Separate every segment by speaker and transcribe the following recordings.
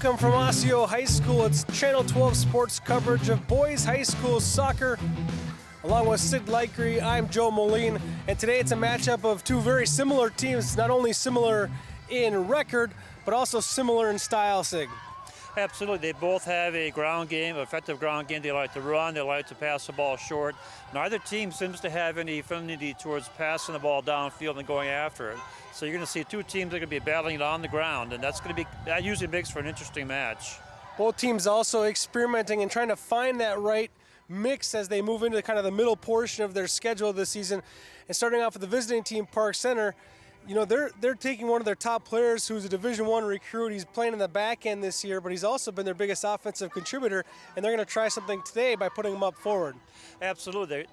Speaker 1: welcome from Osseo High School. It's Channel 12 sports coverage of boys high school soccer. Along with Sid Lightry, I'm Joe Moline, and today it's a matchup of two very similar teams, not only similar in record, but also similar in style, Sig.
Speaker 2: Absolutely. They both have a ground game, effective ground game. They like to run, they like to pass the ball short. Neither team seems to have any affinity towards passing the ball downfield and going after it. So you're going to see two teams that are going to be battling it on the ground, and that usually makes for an interesting match.
Speaker 1: Both teams also experimenting and trying to find that right mix as they move into kind of the middle portion of their schedule this season. And starting off with the visiting team, Park Center, you know, they're taking one of their top players who's a Division I recruit. He's playing in the back end this year, but he's also been their biggest offensive contributor, and they're going to try something today by putting him up forward.
Speaker 2: Absolutely.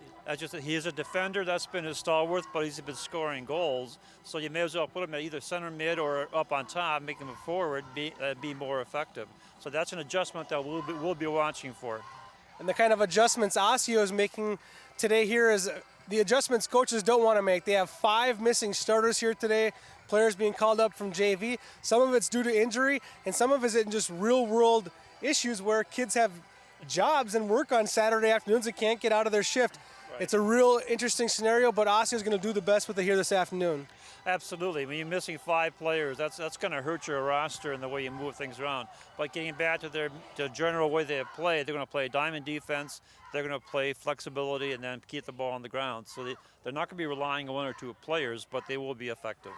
Speaker 2: He is a defender. That's been his stalwart, but he's been scoring goals. So you may as well put him at either center mid or up on top, make him a forward, be more effective. So that's an adjustment that we'll be watching for.
Speaker 1: And the kind of adjustments Osseo is making today here is the adjustments coaches don't want to make. They have 5 missing starters here today, players being called up from JV. Some of it's due to injury, and some of it's in just real-world issues where kids have jobs and work on Saturday afternoons and can't get out of their shift. Right. It's a real interesting scenario, but Osseo is going to do the best with it here this afternoon.
Speaker 2: Absolutely. When you're missing 5 players, that's going to hurt your roster and the way you move things around. But getting back to their general way they play, they're going to play diamond defense, they're going to play flexibility, and then keep the ball on the ground. So they're not going to be relying on 1 or 2 players, but they will be effective.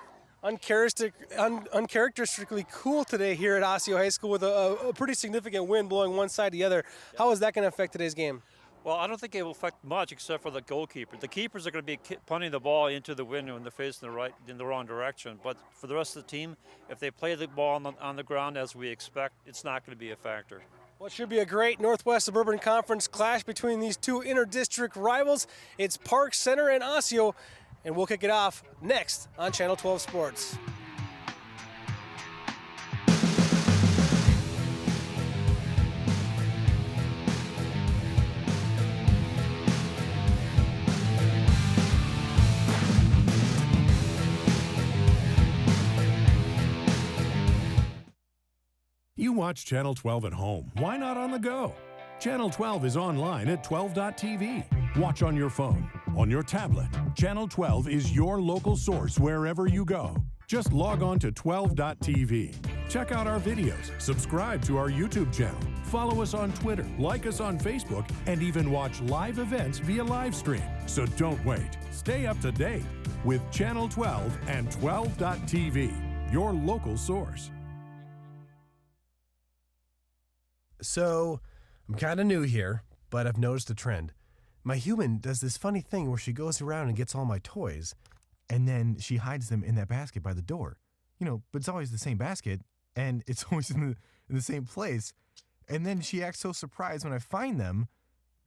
Speaker 1: Uncharacteristically cool today here at Osseo High School with a pretty significant wind blowing one side to the other. How is that going to affect today's game?
Speaker 2: Well, I don't think it will affect much except for the goalkeeper. The keepers are going to be punting the ball into the wind when they're facing in the wrong direction. But for the rest of the team, if they play the ball on the ground as we expect, it's not going to be a factor.
Speaker 1: Well, it should be a great Northwest Suburban Conference clash between these two inter-district rivals. It's Park Center and Osseo, and we'll kick it off next on Channel 12 Sports.
Speaker 3: You watch Channel 12 at home. Why not on the go? Channel 12 is online at 12.tv. Watch on your phone, on your tablet. Channel 12 is your local source wherever you go. Just log on to 12.tv. Check out our videos, subscribe to our YouTube channel, follow us on Twitter, like us on Facebook, and even watch live events via live stream. So don't wait. Stay up to date with Channel 12 and 12.tv, your local source.
Speaker 4: So, I'm kind of new here, but I've noticed a trend. My human does this funny thing where she goes around and gets all my toys, and then she hides them in that basket by the door. You know, but it's always the same basket, and it's always in the same place. And then she acts so surprised when I find them,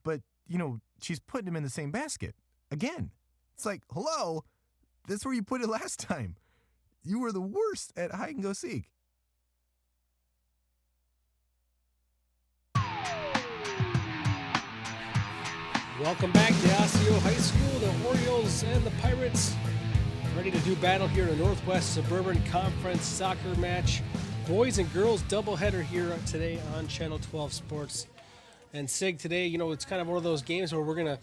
Speaker 4: but, you know, she's putting them in the same basket. Again. It's like, hello, that's where you put it last time. You were the worst at hide and go seek.
Speaker 1: Welcome back to Osseo High School. The Orioles and the Pirates ready to do battle here in the Northwest Suburban Conference soccer match. Boys and girls doubleheader here today on Channel 12 Sports. And Sig, today, you know, it's kind of one of those games where we're going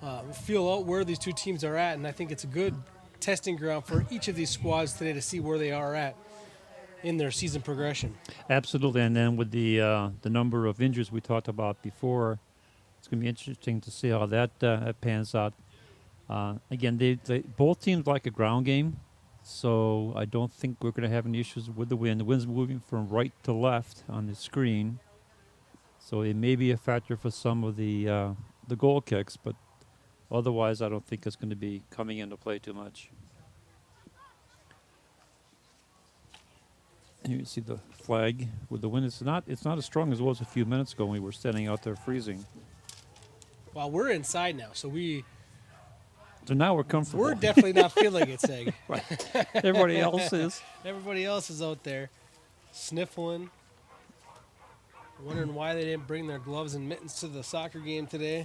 Speaker 1: to feel out where these two teams are at, and I think it's a good testing ground for each of these squads today to see where they are at in their season progression.
Speaker 2: Absolutely, and then with the number of injuries we talked about before, it's going to be interesting to see how that pans out. Again, they both teams like a ground game, so I don't think we're going to have any issues with the wind. The wind's moving from right to left on the screen, so it may be a factor for some of the goal kicks, but otherwise I don't think it's going to be coming into play too much. And you see the flag with the wind. It's not as strong as it was a few minutes ago when we were standing out there freezing.
Speaker 1: Well, we're inside now, so
Speaker 2: now we're comfortable.
Speaker 1: We're definitely not feeling it, Sig.
Speaker 2: Right. Everybody else is.
Speaker 1: Everybody else is out there sniffling, wondering why they didn't bring their gloves and mittens to the soccer game today.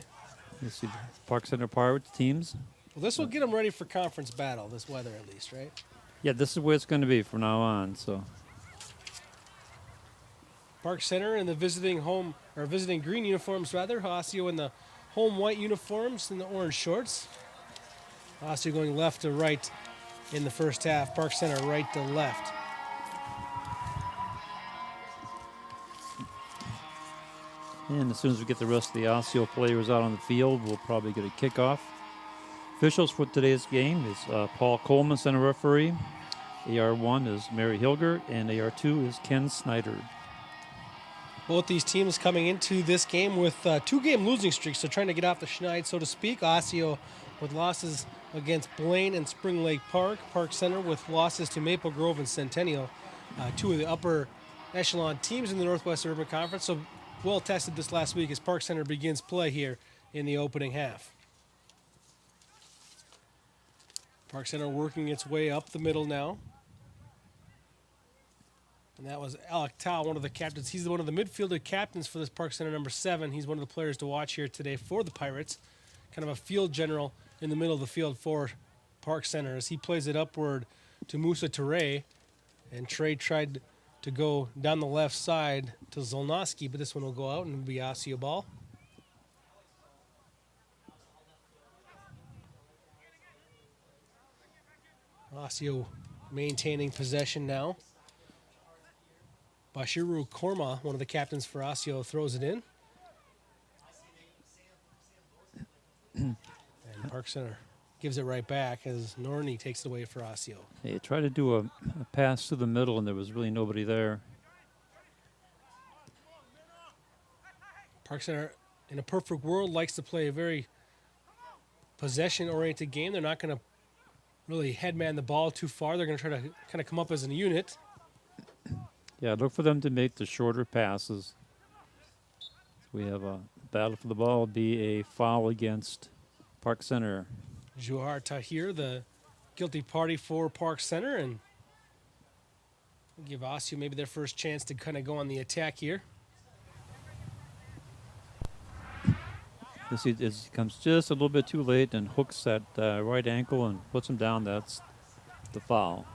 Speaker 2: You see the Park Center Pirates teams.
Speaker 1: Well, this will get them ready for conference battle, this weather at least, right?
Speaker 2: Yeah, this is where it's going to be from now on. So
Speaker 1: Park Center in the visiting green uniforms rather. Osseo in the home white uniforms and the orange shorts. Osseo going left to right in the first half. Park Center right to left.
Speaker 2: And as soon as we get the rest of the Osseo players out on the field, we'll probably get a kickoff. Officials for today's game is Paul Coleman, center referee. AR1 is Mary Hilger, and AR2 is Ken Snyder.
Speaker 1: Both these teams coming into this game with two-game losing streaks, so trying to get off the schneid, so to speak. Osseo with losses against Blaine and Spring Lake Park. Park Center with losses to Maple Grove and Centennial. Two of the upper echelon teams in the Northwest Urban Conference. So well tested this last week as Park Center begins play here in the opening half. Park Center working its way up the middle now. And that was Alec Tao, one of the captains. He's one of the midfielder captains for this Park Center number 7. He's one of the players to watch here today for the Pirates. Kind of a field general in the middle of the field for Park Center as he plays it upward to Musa Ture. And Trey tried to go down the left side to Zolnowski, but this one will go out and it'll be Osseo ball. Osseo maintaining possession now. Bashiru Korma, one of the captains for Osseo, throws it in. And Park Center gives it right back as Norney takes it away for Osseo.
Speaker 2: They tried to do a pass to the middle, and there was really nobody there.
Speaker 1: Park Center, in a perfect world, likes to play a very possession-oriented game. They're not going to really headman the ball too far. They're going to try to kind of come up as a unit.
Speaker 2: Yeah, look for them to make the shorter passes. We have a battle for the ball. It'll be a foul against Park Center.
Speaker 1: Juhar Tahir, the guilty party for Park Center, and give Osseo maybe their first chance to kind of go on the attack here.
Speaker 2: You see, it comes just a little bit too late and hooks that right ankle and puts him down. That's the foul.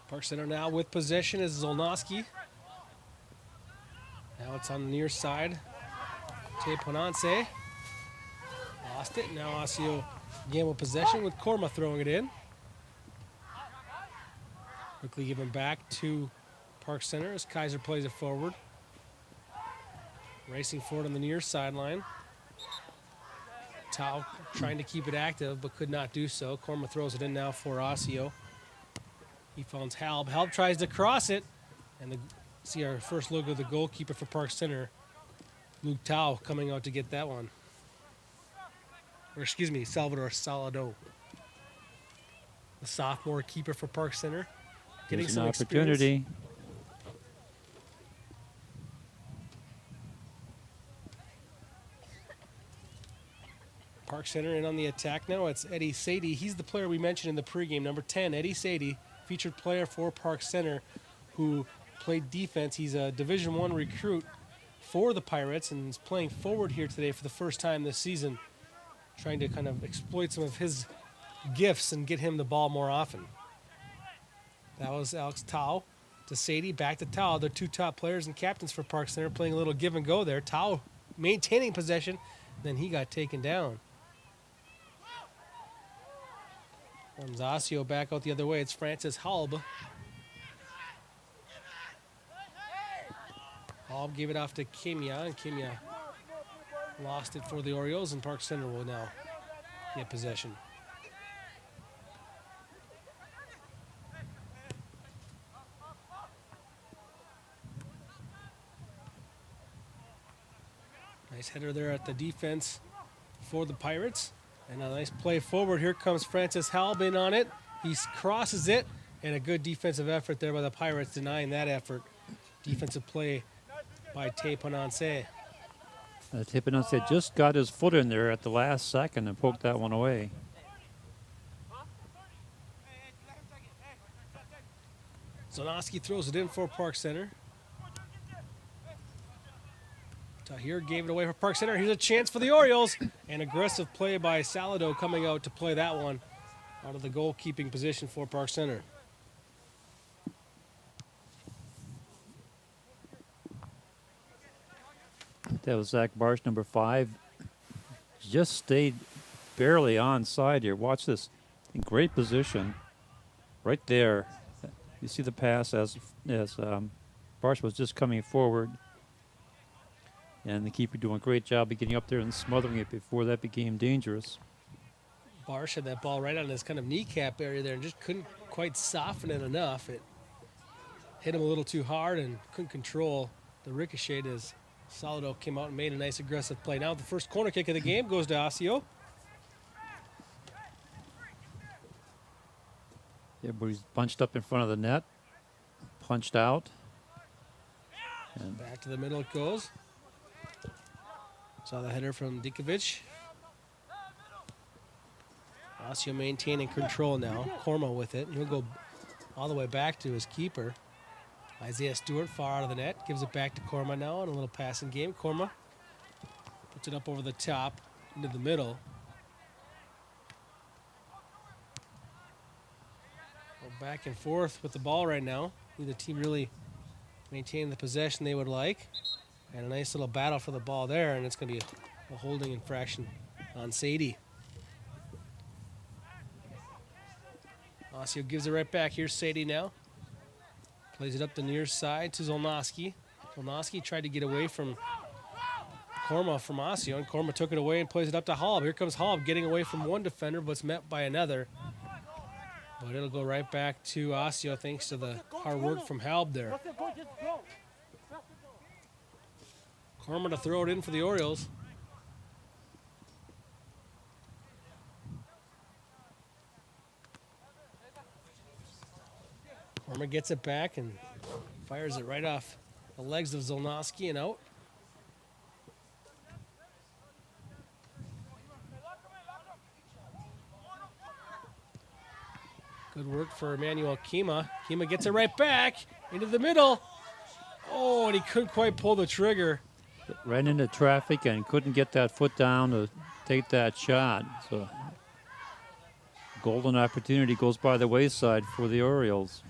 Speaker 1: Park Center now with possession is Zolnowski. Now it's on the near side. Te Ponance lost it. Now Osseo again with possession with Korma throwing it in. Quickly given back to Park Center as Kaiser plays it forward. Racing forward on the near sideline. Tao trying to keep it active but could not do so. Korma throws it in now for Osseo. He phones Halb. Halb tries to cross it. And see our first look of the goalkeeper for Park Center, Luke Tao, coming out to get that one. Or excuse me, Salvador Salado. The sophomore keeper for Park Center. Getting
Speaker 2: There's
Speaker 1: some
Speaker 2: an
Speaker 1: experience.
Speaker 2: opportunity.
Speaker 1: Park Center in on the attack now. It's Eddie Sadie. He's the player we mentioned in the pregame. Number 10, Eddie Sadie, featured player for Park Center who played defense. He's a Division I recruit for the Pirates and is playing forward here today for the first time this season, trying to kind of exploit some of his gifts and get him the ball more often. That was Alex Tao to Sadie, back to Tao. They're two top players and captains for Park Center, playing a little give and go there. Tao maintaining possession, then he got taken down. Comes Osseo back out the other way. It's Francis Halb. Halb gave it off to Kimya, and Kimya lost it for the Orioles, and Park Center will now get possession. Nice header there at the defense for the Pirates. And a nice play forward. Here comes Francis Halb in on it. He crosses it. And a good defensive effort there by the Pirates, denying that effort. Defensive play by Te Ponance.
Speaker 2: Te Ponance just got his foot in there at the last second and poked that one away.
Speaker 1: Zolnowski throws it in for Park Center. Tahir gave it away for Park Center. Here's a chance for the Orioles. An aggressive play by Salado coming out to play that one out of the goalkeeping position for Park Center.
Speaker 2: That was Zach Barsh, number 5. Just stayed barely onside here. Watch this. In great position. Right there. You see the pass as Barsh was just coming forward. And the keeper doing a great job of getting up there and smothering it before that became dangerous.
Speaker 1: Barsh had that ball right on his kind of kneecap area there and just couldn't quite soften it enough. It hit him a little too hard and couldn't control the ricochet as Solido came out and made a nice aggressive play. Now the first corner kick of the game goes to Osseo.
Speaker 2: Everybody's bunched up in front of the net, punched out. And
Speaker 1: Back to the middle it goes. Saw the header from Dikovic. Osseo maintaining control now. Korma with it. He'll go all the way back to his keeper. Isaiah Stewart far out of the net. Gives it back to Korma now in a little passing game. Korma puts it up over the top into the middle. Go back and forth with the ball right now. Neither team really maintaining the possession they would like. And a nice little battle for the ball there, and it's going to be a holding infraction on Sadie. Osseo gives it right back. Here's Sadie now. Plays it up the near side to Zolnowski. Zolnowski tried to get away from Korma from Osseo, and Korma took it away and plays it up to Halb. Here comes Halb getting away from one defender, but it's met by another. But it'll go right back to Osseo thanks to the hard work from Halb there. Korma to throw it in for the Orioles. Korma gets it back and fires it right off the legs of Zolnowski and out. Good work for Emmanuel Kima. Kima gets it right back into the middle. Oh, and he couldn't quite pull the trigger.
Speaker 2: ran into traffic and couldn't get that foot down to take that shot. So golden opportunity goes by the wayside for the Orioles.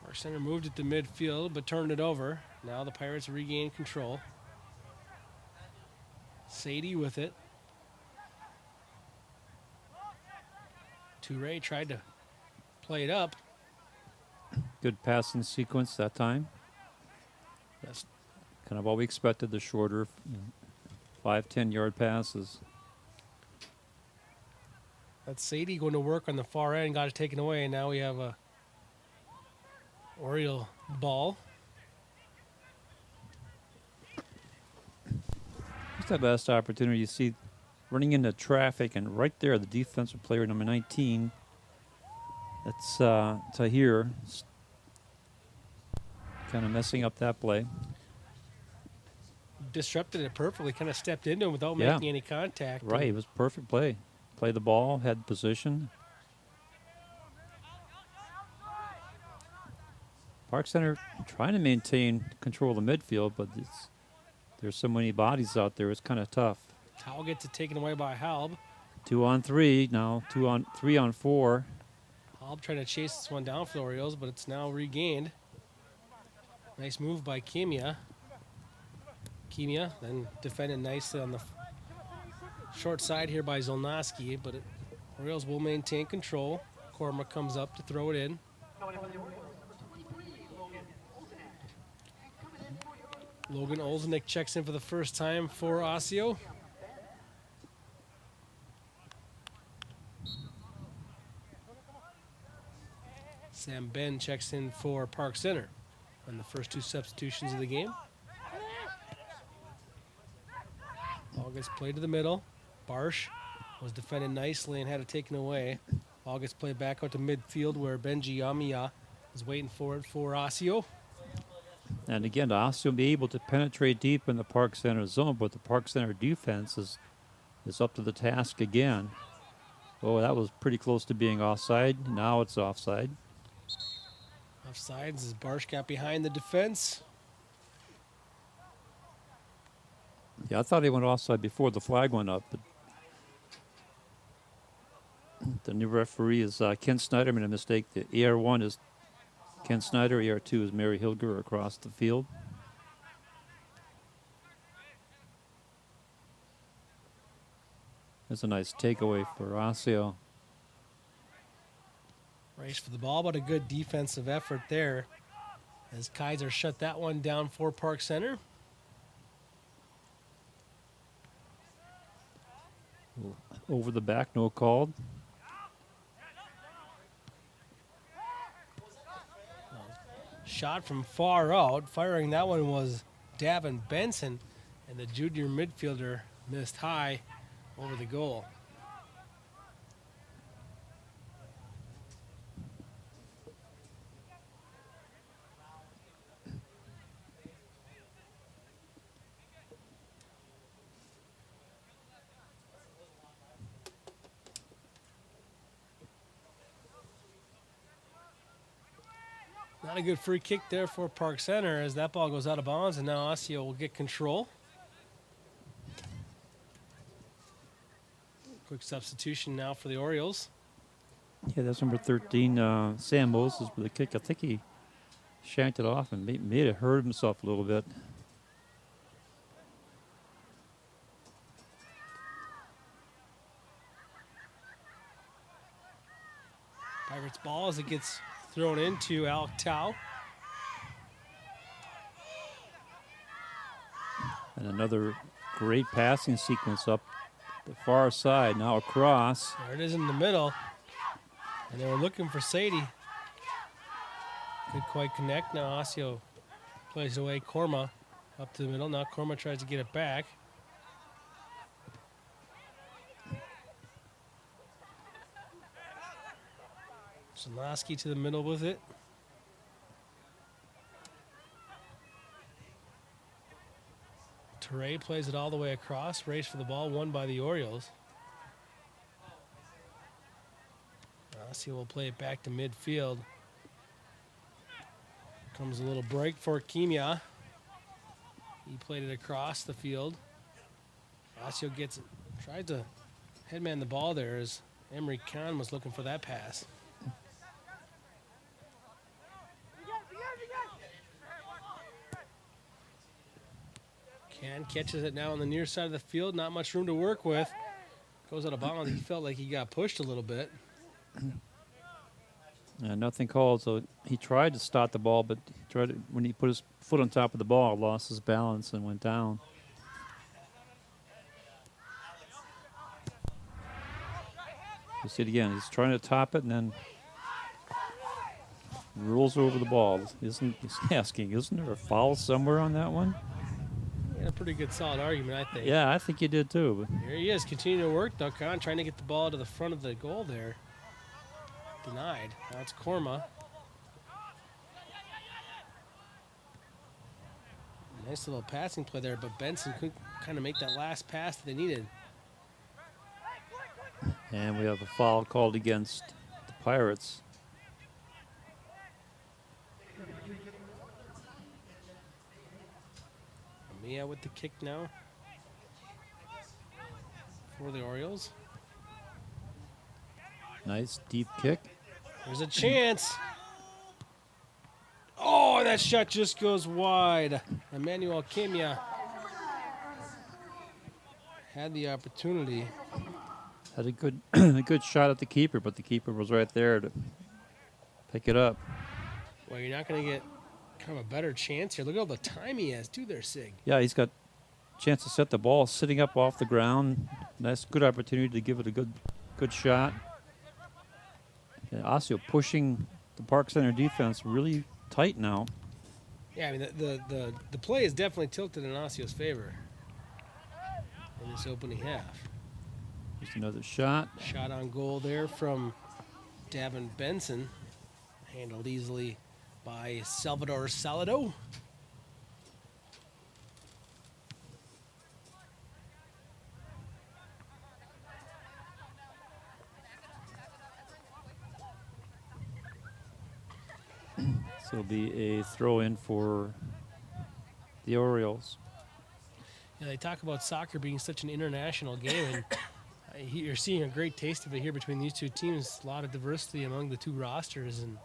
Speaker 1: Our center moved it to midfield but turned it over. Now the Pirates regain control. Sadie with it. Toure tried to play it up.
Speaker 2: Good passing sequence that time. That's kind of what we expected, the shorter 5-10-yard passes.
Speaker 1: That's Sadie going to work on the far end, got it taken away, and now we have a Oriole ball.
Speaker 2: Just that last opportunity, you see running into traffic, and right there, the defensive player, number 19, that's Tahir, kind of messing up that play.
Speaker 1: Disrupted it perfectly, kind of stepped into him without making any contact.
Speaker 2: Right, it was a perfect play. Play the ball, had position. Park Center trying to maintain control of the midfield, but there's so many bodies out there, it's kind of tough.
Speaker 1: Howell gets it taken away by Halb.
Speaker 2: 2-on-3, now 3-on-4.
Speaker 1: Halb trying to chase this one down for the Orioles, but it's now regained. Nice move by Kimia. Kimia then defended nicely on the short side here by Zolnowski, but Orioles will maintain control. Korma comes up to throw it in. Logan Olsenick checks in for the first time for Osseo. Sam Ben checks in for Park Center on the first two substitutions of the game. Ball gets played to the middle. Barsh was defended nicely and had it taken away. Ball gets played back out to midfield where Benji Yamiya is waiting for it for Osseo.
Speaker 2: And again, Osseo will be able to penetrate deep in the Park Center zone, but the Park Center defense is up to the task again. Oh, that was pretty close to being offside. Now it's offside.
Speaker 1: Offsides as Barsh got behind the defense.
Speaker 2: Yeah, I thought he went offside before the flag went up, but the new referee is Ken Snyder made a mistake. The ER1 is Ken Snyder, ER2 is Mary Hilger across the field. That's a nice takeaway for Osseo.
Speaker 1: Race for the ball, but a good defensive effort there as Kaiser shut that one down for Park Center.
Speaker 2: Over the back, no called.
Speaker 1: Shot from far out. Firing that one was Davin Benson, and the junior midfielder missed high over the goal. Not a good free kick there for Park Center as that ball goes out of bounds, and now Osseo will get control. Quick substitution now for the Orioles.
Speaker 2: Yeah, that's number 13, Sam Moses with a kick. I think he shanked it off and made it hurt himself a little bit.
Speaker 1: Pirates ball as it gets thrown into Alec Tau.
Speaker 2: And another great passing sequence up the far side. Now across.
Speaker 1: There it is in the middle. And they were looking for Sadie. Couldn't quite connect. Now Osseo plays away Korma up to the middle. Now Korma tries to get it back. Zalaski to the middle with it. Teray plays it all the way across. Race for the ball, won by the Orioles. Osseo will play it back to midfield. Comes a little break for Kimia. He played it across the field. Osseo gets it. Tried to headman the ball there as Emery Khan was looking for that pass. Khan catches it now on the near side of the field. Not much room to work with. Goes out of bounds. He felt like he got pushed a little bit.
Speaker 2: Nothing called, so he tried to stop the ball, but he tried to, when he put his foot on top of the ball, lost his balance and went down. You see it again. He's trying to top it and then rolls over the ball. He's asking, isn't there a foul somewhere on that one?
Speaker 1: He had a pretty good, solid argument, I think.
Speaker 2: Yeah, I think he did too. But
Speaker 1: Here he is, continuing to work. Duckhahn trying to get the ball to the front of the goal there. Denied. Now it's Korma. Nice little passing play there, but Benson couldn't kind of make that last pass that they needed.
Speaker 2: And we have a foul called against the Pirates.
Speaker 1: Mia with the kick now for the Orioles.
Speaker 2: Nice deep kick.
Speaker 1: There's a chance. Oh, that shot just goes wide. Emmanuel Kimia had the opportunity.
Speaker 2: Had a good a good shot at the keeper, but the keeper was right there to pick it up.
Speaker 1: Well, you're not going to get kind of a better chance here. Look at all the time he has, too, there, Sig.
Speaker 2: Yeah, he's got a chance to set the ball sitting up off the ground. Nice, good opportunity to give it a good shot. And Osseo pushing the Park Center defense really tight now.
Speaker 1: Yeah, I mean, the play is definitely tilted in Osseo's favor in this opening half.
Speaker 2: Just another shot.
Speaker 1: Shot on goal there from Davin Benson. Handled easily by Salvador Salado.
Speaker 2: So it'll be a throw in for the Orioles.
Speaker 1: Yeah, they talk about soccer being such an international game, and you're seeing a great taste of it here between these two teams. A lot of diversity among the two rosters, and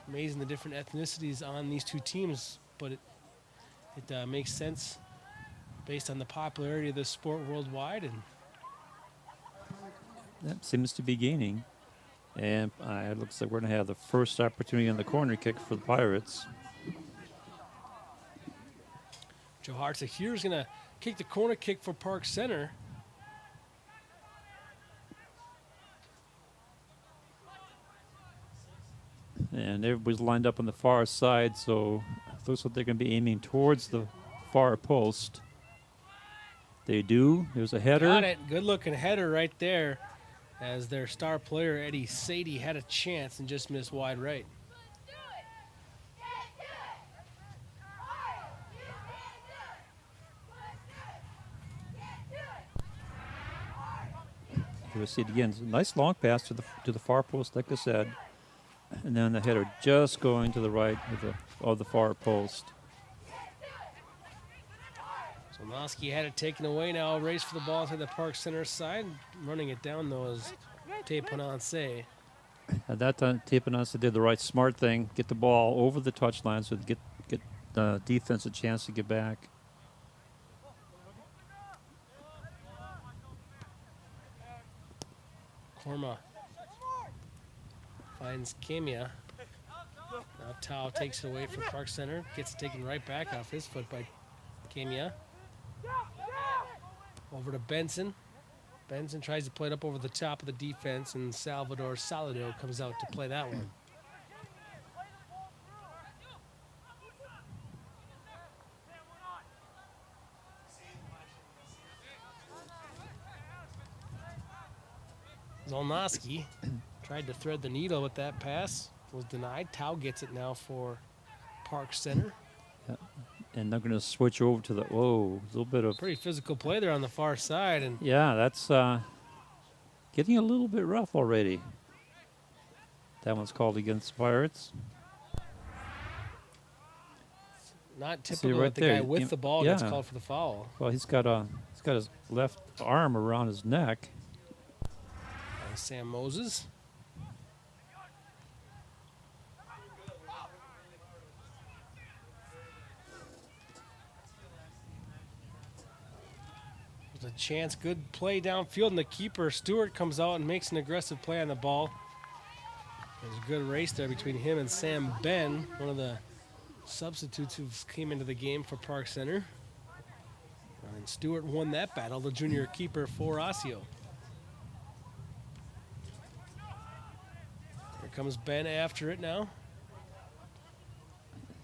Speaker 1: amazing the different ethnicities on these two teams, but it makes sense based on the popularity of this sport worldwide. And
Speaker 2: That seems to be gaining. And it looks like we're going to have the first opportunity on the corner kick for the Pirates.
Speaker 1: Joe Hartsock here is going to kick the corner kick for Park Center.
Speaker 2: And everybody's lined up on the far side, so it looks like they're going to be aiming towards the far post. They do. There's a header.
Speaker 1: Got it. Good looking header right there, as their star player Eddie Sadie had a chance and just missed wide right.
Speaker 2: We'll see it again. It's a nice long pass to the far post, like I said, and then the header just going to the right of the far post.
Speaker 1: So Nosky had it taken away. Now a race for the ball to the Park Center side. Running it down though is Tepanonse.
Speaker 2: At that time, Tepanonse did the right smart thing, get the ball over the touchline so get the defense a chance to get back.
Speaker 1: Korma finds Kamia. Now Tao takes it away from Park Center. Gets it taken right back off his foot by Kamia. Over to Benson. Benson tries to play it up over the top of the defense, and Salvador Salado comes out to play that one. Zolnowski tried to thread the needle with that pass. Was denied. Tao gets it now for Park Center.
Speaker 2: And they're going to switch over to a little bit of...
Speaker 1: Pretty physical play there on the far side. And
Speaker 2: Yeah, that's getting a little bit rough already. That one's called against the Pirates.
Speaker 1: not
Speaker 2: See
Speaker 1: typical
Speaker 2: right
Speaker 1: that the
Speaker 2: there,
Speaker 1: guy with the ball
Speaker 2: yeah.
Speaker 1: gets called for the foul.
Speaker 2: Well, he's got his left arm around his neck.
Speaker 1: Sam Moses. There's a chance, good play downfield, and the keeper, Stewart, comes out and makes an aggressive play on the ball. There's a good race there between him and Sam Ben, one of the substitutes who came into the game for Park Center. And Stewart won that battle, the junior keeper for Osseo. Here comes Ben after it now.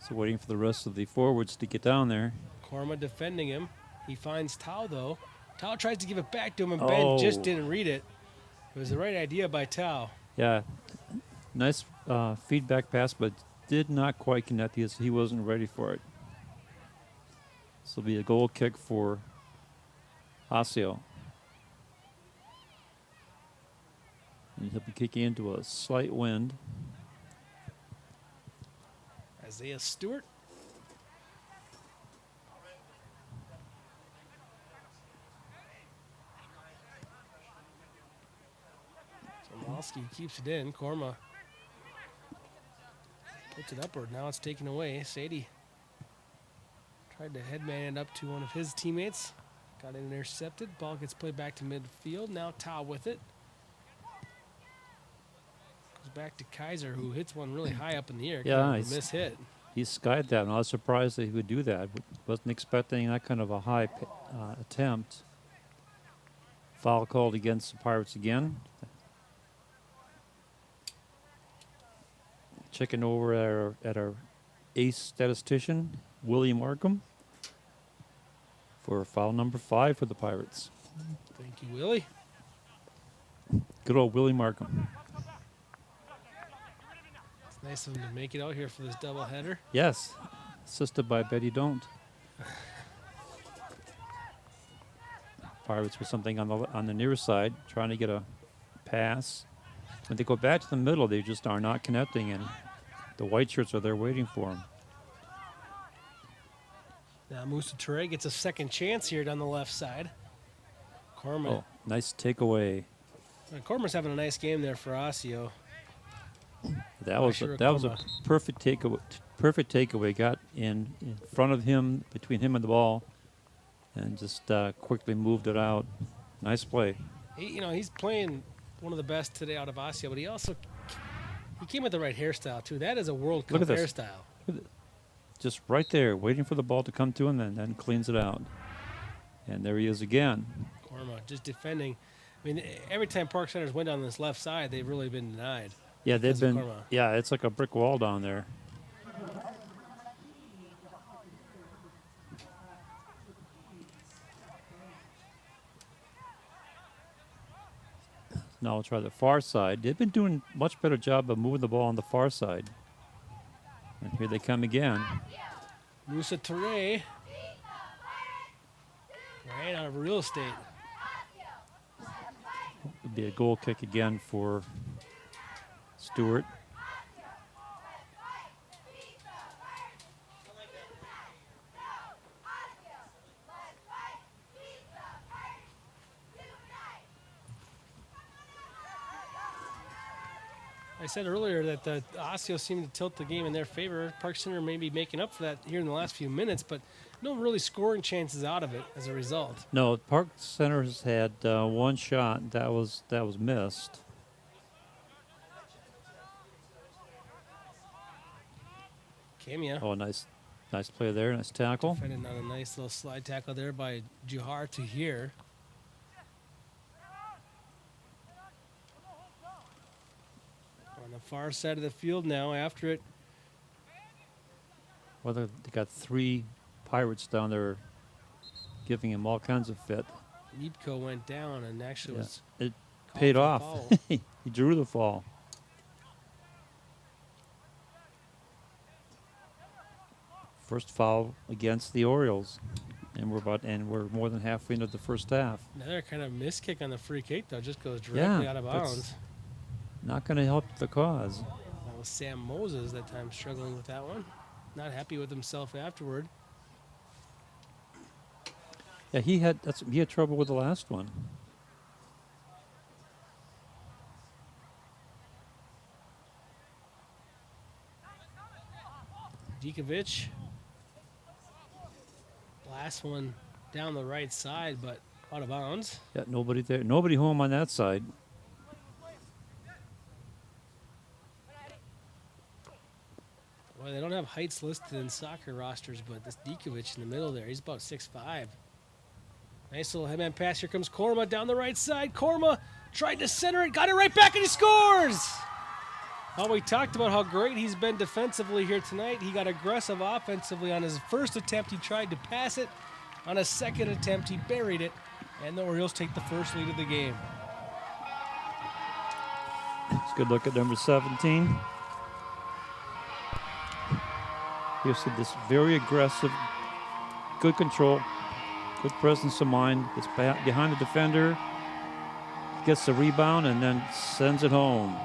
Speaker 2: So waiting for the rest of the forwards to get down there.
Speaker 1: Korma defending him. He finds Tao, though. Tao tries to give it back to him, and
Speaker 2: Oh.
Speaker 1: Ben just didn't read it. It was the right idea by Tao.
Speaker 2: Yeah, nice feedback pass, but did not quite connect. He wasn't ready for it. This will be a goal kick for Osseo. And he'll be kicking into a slight wind.
Speaker 1: Isaiah Stewart. Malski keeps it in. Korma puts it upward. Now it's taken away. Sadie tried to headman it up to one of his teammates. Got it intercepted. Ball gets played back to midfield. Now Tao with it. Goes back to Kaiser, who hits one really high up in the air.
Speaker 2: Yeah,
Speaker 1: Kind of
Speaker 2: he's-
Speaker 1: a miss hit.
Speaker 2: He skied that, and I was surprised that he would do that. Wasn't expecting that kind of a high attempt. Foul called against the Pirates again. Checking over at our ace statistician, Willie Markham, for foul number 5 for the Pirates.
Speaker 1: Thank you, Willie.
Speaker 2: Good old Willie Markham.
Speaker 1: It's nice of him to make it out here for this doubleheader.
Speaker 2: Yes, assisted by Betty Don't. Pirates with something on the near side, trying to get a pass. When they go back to the middle, they just are not connecting, and the white shirts are there waiting for them.
Speaker 1: Now Musa Toure gets a second chance here down the left side. Korma.
Speaker 2: Oh, nice takeaway.
Speaker 1: Korma's having a nice game there for Osseo.
Speaker 2: That was a perfect takeaway. Perfect takeaway. Got in front of him, between him and the ball, and just quickly moved it out. Nice play.
Speaker 1: He's playing one of the best today out of Osseo, but he came with the right hairstyle too. That is a World Cup
Speaker 2: Look at this.
Speaker 1: hairstyle.
Speaker 2: Just right there, waiting for the ball to come to him, and then cleans it out. And there he is again.
Speaker 1: Korma just defending. I mean, every time Park Centers went on this left side, they've really been denied.
Speaker 2: Yeah, they've
Speaker 1: because of
Speaker 2: been.
Speaker 1: Korma.
Speaker 2: Yeah, it's like a brick wall down there. Now we'll try the far side. They've been doing a much better job of moving the ball on the far side. And here they come again.
Speaker 1: Musa Touré. Right out of real estate.
Speaker 2: It'll be a goal kick again for Stewart.
Speaker 1: I said earlier that the Osseo seemed to tilt the game in their favor. Park Center may be making up for that here in the last few minutes, but no really scoring chances out of it as a result.
Speaker 2: No, Park Center has had one shot that was missed.
Speaker 1: Camia
Speaker 2: Oh, nice play there, nice tackle.
Speaker 1: defended on a nice little slide tackle there by Juhar to here. On the far side of the field now after it.
Speaker 2: Well, they got 3 Pirates down there giving him all kinds of fit.
Speaker 1: Meepko went down and actually
Speaker 2: Yeah,
Speaker 1: was
Speaker 2: it
Speaker 1: called
Speaker 2: paid
Speaker 1: for a
Speaker 2: off.
Speaker 1: foul.
Speaker 2: He drew the fall. First foul against the Orioles, and we're more than halfway into the first half.
Speaker 1: Another kind of miss kick on the free kick though, just goes directly out of
Speaker 2: that's
Speaker 1: bounds.
Speaker 2: Not going to help the cause.
Speaker 1: That was Sam Moses that time struggling with that one. Not happy with himself afterward.
Speaker 2: Yeah, he had trouble with the last one.
Speaker 1: Dikovic. Last one down the right side, but out of bounds.
Speaker 2: Yeah, nobody there. Nobody home on that side.
Speaker 1: Well, they don't have heights listed in soccer rosters, but this Dikovic in the middle there, he's about 6'5". Nice little headman pass. Here comes Korma down the right side. Korma tried to center it, got it right back, and he scores! Well, we talked about how great he's been defensively here tonight. He got aggressive offensively on his first attempt. He tried to pass it. On his second attempt, he buried it, and the Orioles take the first lead of the game.
Speaker 2: Let's good look at number 17. You see this very aggressive, good control, good presence of mind. Gets behind the defender, gets the rebound, and then sends it home.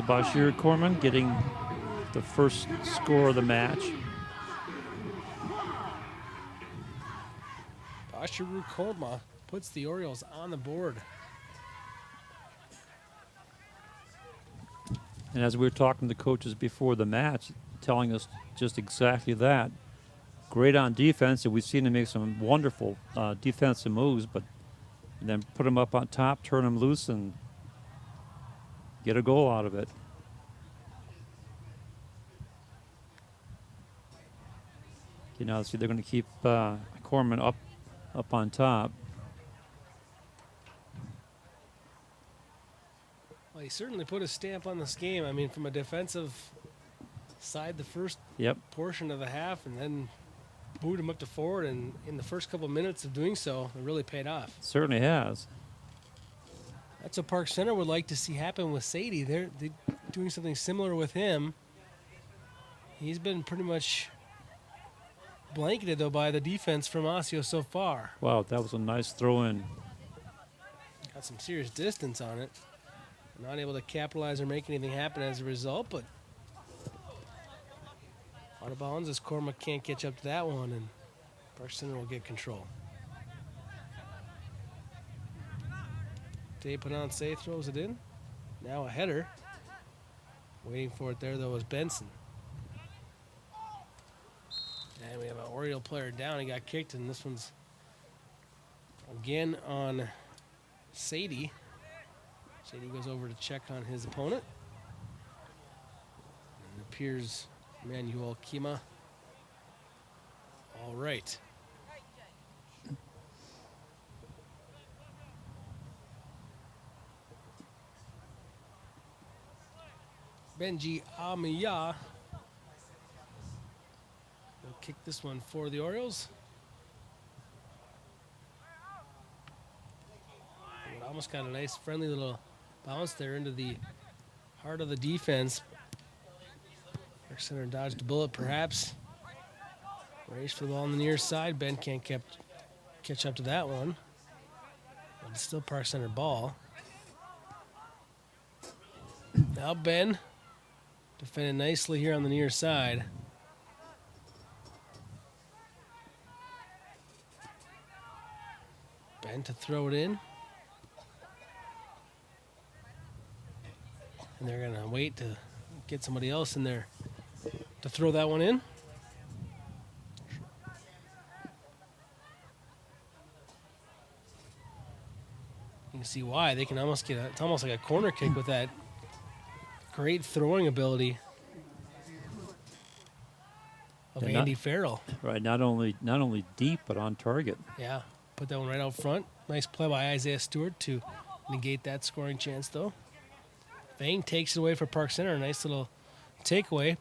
Speaker 2: Bashir Corman getting the first score of the match.
Speaker 1: Bashiru Korma puts the Orioles on the board.
Speaker 2: And as we were talking to the coaches before the match, telling us just exactly that. Great on defense, and we've seen him make some wonderful defensive moves, but then put him up on top, turn him loose, and get a goal out of it. You know, see, they're going to keep Corman up on top.
Speaker 1: Well, he certainly put a stamp on this game. I mean, from a defensive side, the first portion of the half, and then booed him up to forward. And in the first couple minutes of doing so, it really paid off.
Speaker 2: Certainly has.
Speaker 1: That's what Park Center would like to see happen with Sadie. They're doing something similar with him. He's been pretty much blanketed, though, by the defense from Osseo so far.
Speaker 2: Wow, that was a nice throw in.
Speaker 1: Got some serious distance on it. Not able to capitalize or make anything happen as a result, but out of bounds as Cormac can't catch up to that one, and Park Center will get control. Dave Panonce throws it in. Now a header. Waiting for it there, though, is Benson. And we have an Oriole player down. He got kicked, and this one's again on Sadie. Sadie goes over to check on his opponent. And it appears Manuel Kima. All right. Benji Amiya will kick this one for the Orioles. It almost got a nice friendly little bounce there into the heart of the defense. Our center dodged a bullet perhaps. Race for the ball on the near side. Ben can't catch up to that one. But it's still Park Center ball. Now Ben defending nicely here on the near side. Ben to throw it in. And they're going to wait to get somebody else in there to throw that one in. You can see why. They can almost get it's almost like a corner kick with that great throwing ability of
Speaker 2: And
Speaker 1: Andy Farrell.
Speaker 2: Right, not only deep, but on target.
Speaker 1: Yeah, put that one right out front. Nice play by Isaiah Stewart to negate that scoring chance, though. Vang takes it away for Park Center. A nice little takeaway.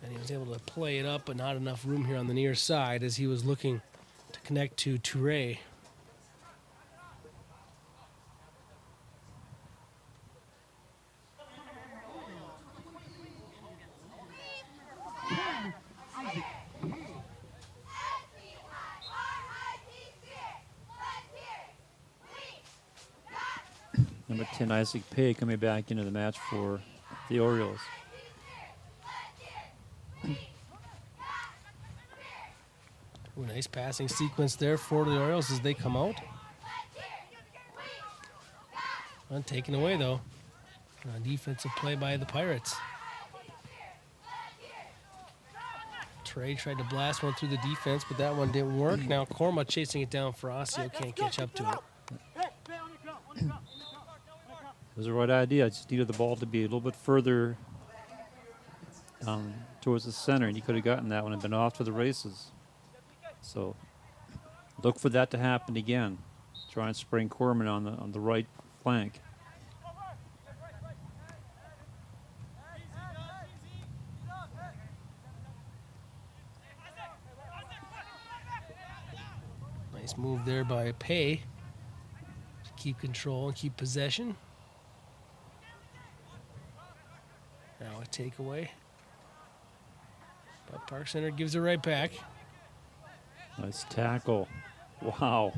Speaker 1: And he was able to play it up, but not enough room here on the near side as he was looking to connect to Touré.
Speaker 2: Number 10, Isaac Pay, coming back into the match for the Orioles.
Speaker 1: Ooh, nice passing sequence there for the Orioles as they come out. Taken away, though. Defensive play by the Pirates. Trey tried to blast one through the defense, but that one didn't work. Now Korma chasing it down for Osseo. Can't catch up to it.
Speaker 2: It was the right idea. I just needed the ball to be a little bit further towards the center, and he could have gotten that one and been off to the races. So look for that to happen again. Try and spring Corman on the right flank.
Speaker 1: Nice move there by Pay to keep control and keep possession. Now a takeaway. But Park Center gives it right back.
Speaker 2: Nice tackle. Wow.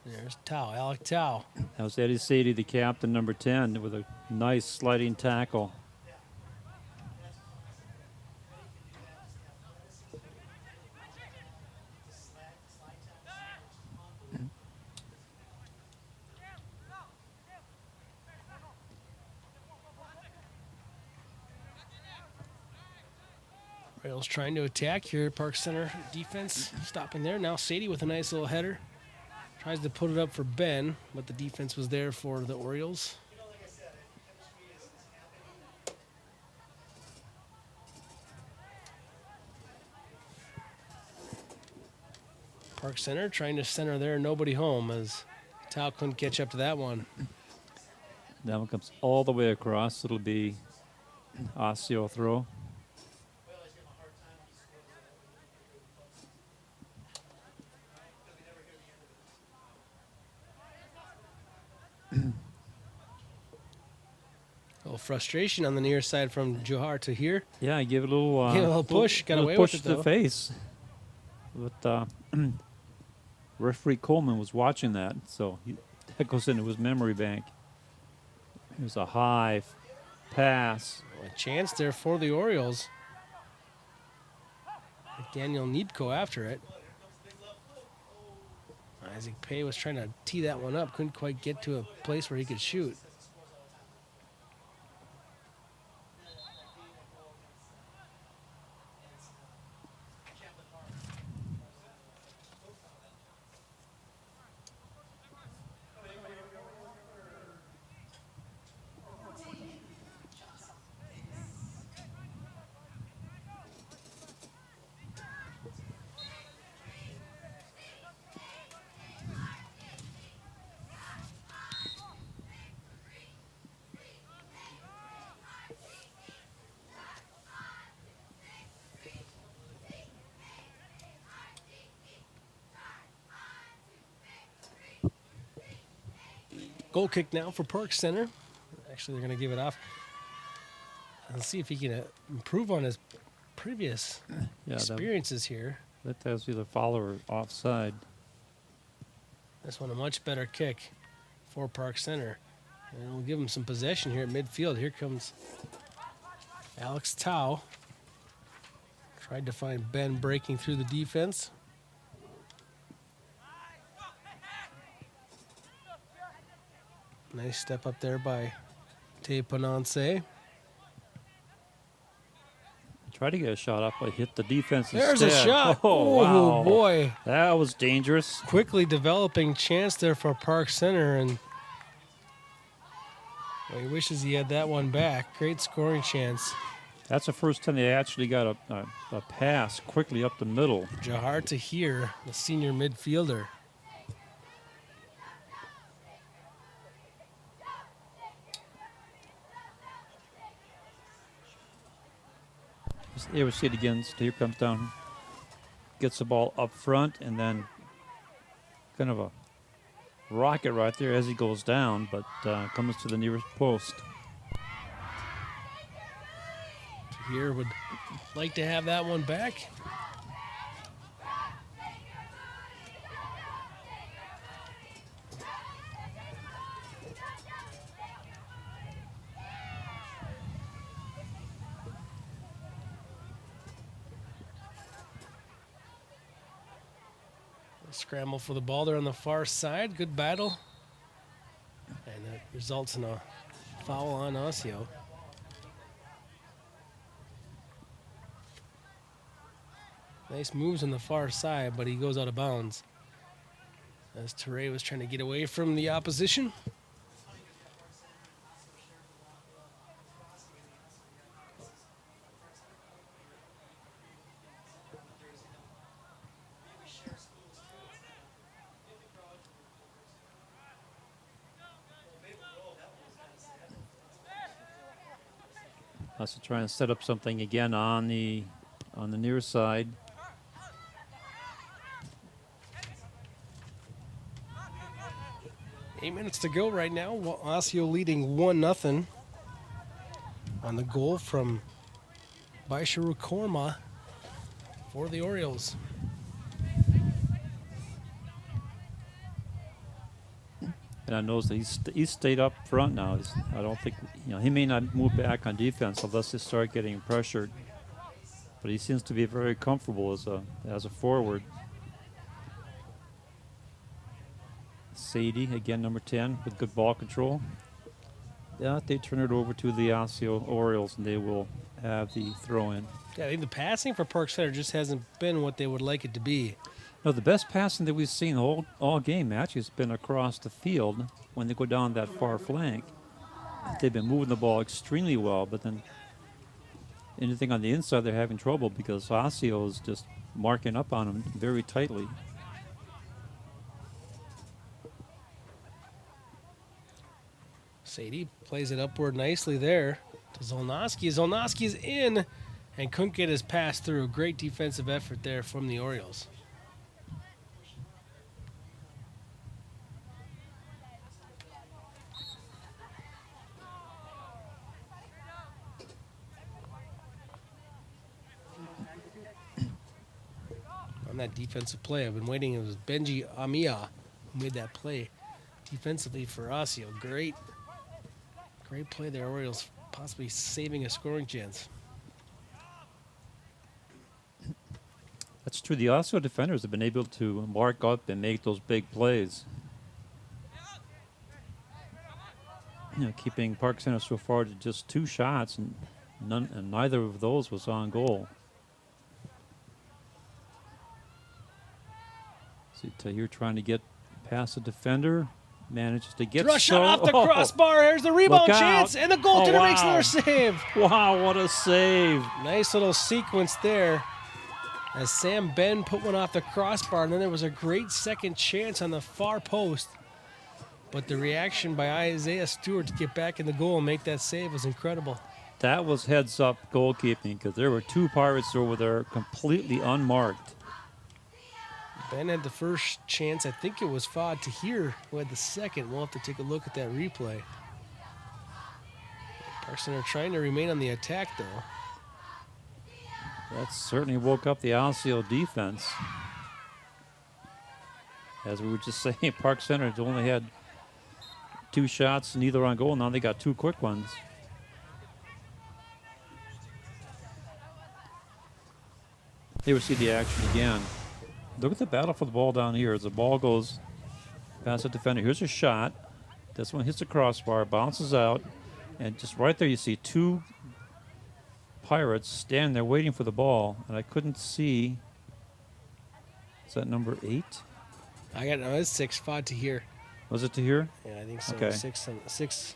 Speaker 1: There's Tao, Alec Tao.
Speaker 2: That was Eddie Sadie, the captain, number 10, with a nice sliding tackle.
Speaker 1: Rails trying to attack here. Park Center defense stopping there. Now Sadie with a nice little header. Tries to put it up for Ben, but the defense was there for the Orioles. Park Center trying to center there. Nobody home as Tao couldn't catch up to that one.
Speaker 2: That one comes all the way across. It'll be Osseo throw.
Speaker 1: A little frustration on the near side from Johar to here.
Speaker 2: Yeah, give it a little,
Speaker 1: Give it a little push. Got away
Speaker 2: push
Speaker 1: with it,
Speaker 2: to the
Speaker 1: though.
Speaker 2: face. But referee Coleman was watching that, so that goes into his memory bank. It was a high pass.
Speaker 1: A chance there for the Orioles. Daniel Niebko after it. Isaac Pay was trying to tee that one up. Couldn't quite get to a place where he could shoot. Goal kick now for Park Center. Actually, they're going to give it off. Let's see if he can improve on his previous experiences here.
Speaker 2: That tells you the follower offside.
Speaker 1: This one a much better kick for Park Center. And we'll give him some possession here at midfield. Here comes Alex Tao. Tried to find Ben breaking through the defense. Nice step up there by Te Panonse.
Speaker 2: Try to get a shot up, but hit the defense
Speaker 1: There's
Speaker 2: instead.
Speaker 1: a shot.
Speaker 2: Oh, wow.
Speaker 1: Boy.
Speaker 2: That was dangerous.
Speaker 1: Quickly developing chance there for Park Center, and well, he wishes he had that one back. Great scoring chance.
Speaker 2: That's the first time they actually got a pass quickly up the middle.
Speaker 1: Jahar Tahir, the senior midfielder.
Speaker 2: Here we see it again. Here comes down, gets the ball up front, and then kind of a rocket right there as he goes down, but comes to the nearest post.
Speaker 1: Tahir would like to have that one back. Scramble for the ball there on the far side. Good battle. And that results in a foul on Osseo. Nice moves on the far side, but he goes out of bounds. As Teray was trying to get away from the opposition.
Speaker 2: Has to try and set up something again on the near side.
Speaker 1: 8 minutes to go right now. Osseo leading 1-0 on the goal from Baisharu Korma for the Orioles.
Speaker 2: And I noticed that he's stayed up front now. I don't think, he may not move back on defense unless they start getting pressured. But he seems to be very comfortable as a forward. Sadie, again, number 10, with good ball control. Yeah, they turn it over to the Osseo Orioles, and they will have the throw-in.
Speaker 1: Yeah, I think the passing for Park Center just hasn't been what they would like it to be.
Speaker 2: No, the best passing that we've seen all game actually has been across the field when they go down that far flank. They've been moving the ball extremely well, but then anything on the inside, they're having trouble because Osseo is just marking up on them very tightly.
Speaker 1: Sadie plays it upward nicely there to Zolnowski. Zolnowski's in and couldn't get his pass through. Great defensive effort there from the Orioles. On that defensive play, I've been waiting. It was Benji Amia who made that play defensively for Osseo. Great play there, Orioles possibly saving a scoring chance.
Speaker 2: That's true. The Osseo defenders have been able to mark up and make those big plays. Keeping Park Center so far to just 2 shots, and neither of those was on goal. See, Tahir trying to get past the defender. Manages to get
Speaker 1: Rush shot off the crossbar. Here's the rebound chance, and the goaltender makes another save.
Speaker 2: Wow, what a save.
Speaker 1: Nice little sequence there as Sam Ben put one off the crossbar, and then there was a great second chance on the far post. But the reaction by Isaiah Stewart to get back in the goal and make that save was incredible.
Speaker 2: That was heads-up goalkeeping because there were 2 Pirates over there completely unmarked.
Speaker 1: Ben had the first chance. I think it was Fod Tahir who had the second. We'll have to take a look at that replay. Park Center trying to remain on the attack, though.
Speaker 2: That certainly woke up the Osseo defense. As we were just saying, Park Center only had 2 shots, neither on goal. Now they got 2 quick ones. Here we see the action again. Look at the battle for the ball down here as the ball goes past the defender. Here's a shot. This one hits the crossbar, bounces out, and just right there you see 2 Pirates standing there waiting for the ball, and I couldn't see. Is that number 8?
Speaker 1: I got it's 6. Fod Tahir.
Speaker 2: Was it to here?
Speaker 1: Yeah, I think so.
Speaker 2: Okay.
Speaker 1: 6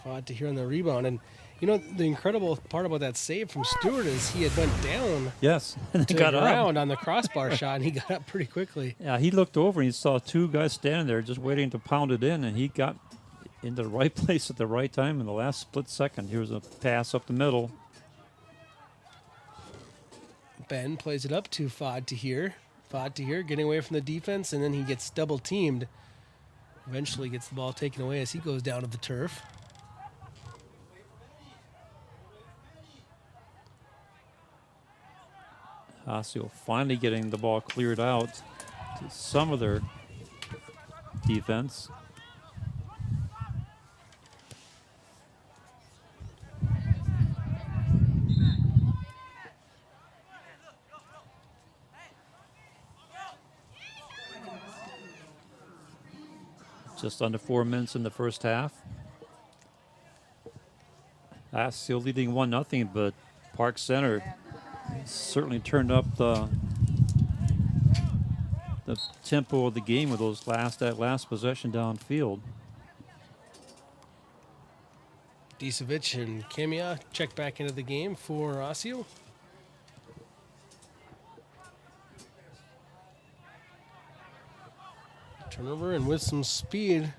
Speaker 1: Fod Tahir on the rebound, and you know the incredible part about that save from Stewart is he had went down
Speaker 2: Yes, and
Speaker 1: to
Speaker 2: got
Speaker 1: the
Speaker 2: up.
Speaker 1: ground on the crossbar shot, and he got up pretty quickly.
Speaker 2: Yeah, he looked over and he saw 2 guys standing there just waiting to pound it in, and he got into the right place at the right time in the last split second. Here's a pass up the middle.
Speaker 1: Ben plays it up to Fod Tahir. Fod Tahir getting away from the defense, and then he gets double teamed. Eventually gets the ball taken away as he goes down to the turf.
Speaker 2: Osseo finally getting the ball cleared out to some of their defense. Just under 4 minutes in the first half. Osseo leading 1-0, but Park Center certainly turned up the tempo of the game with that last possession downfield.
Speaker 1: Disovic and Kimia check back into the game for Osseo. Turnover, and with some speed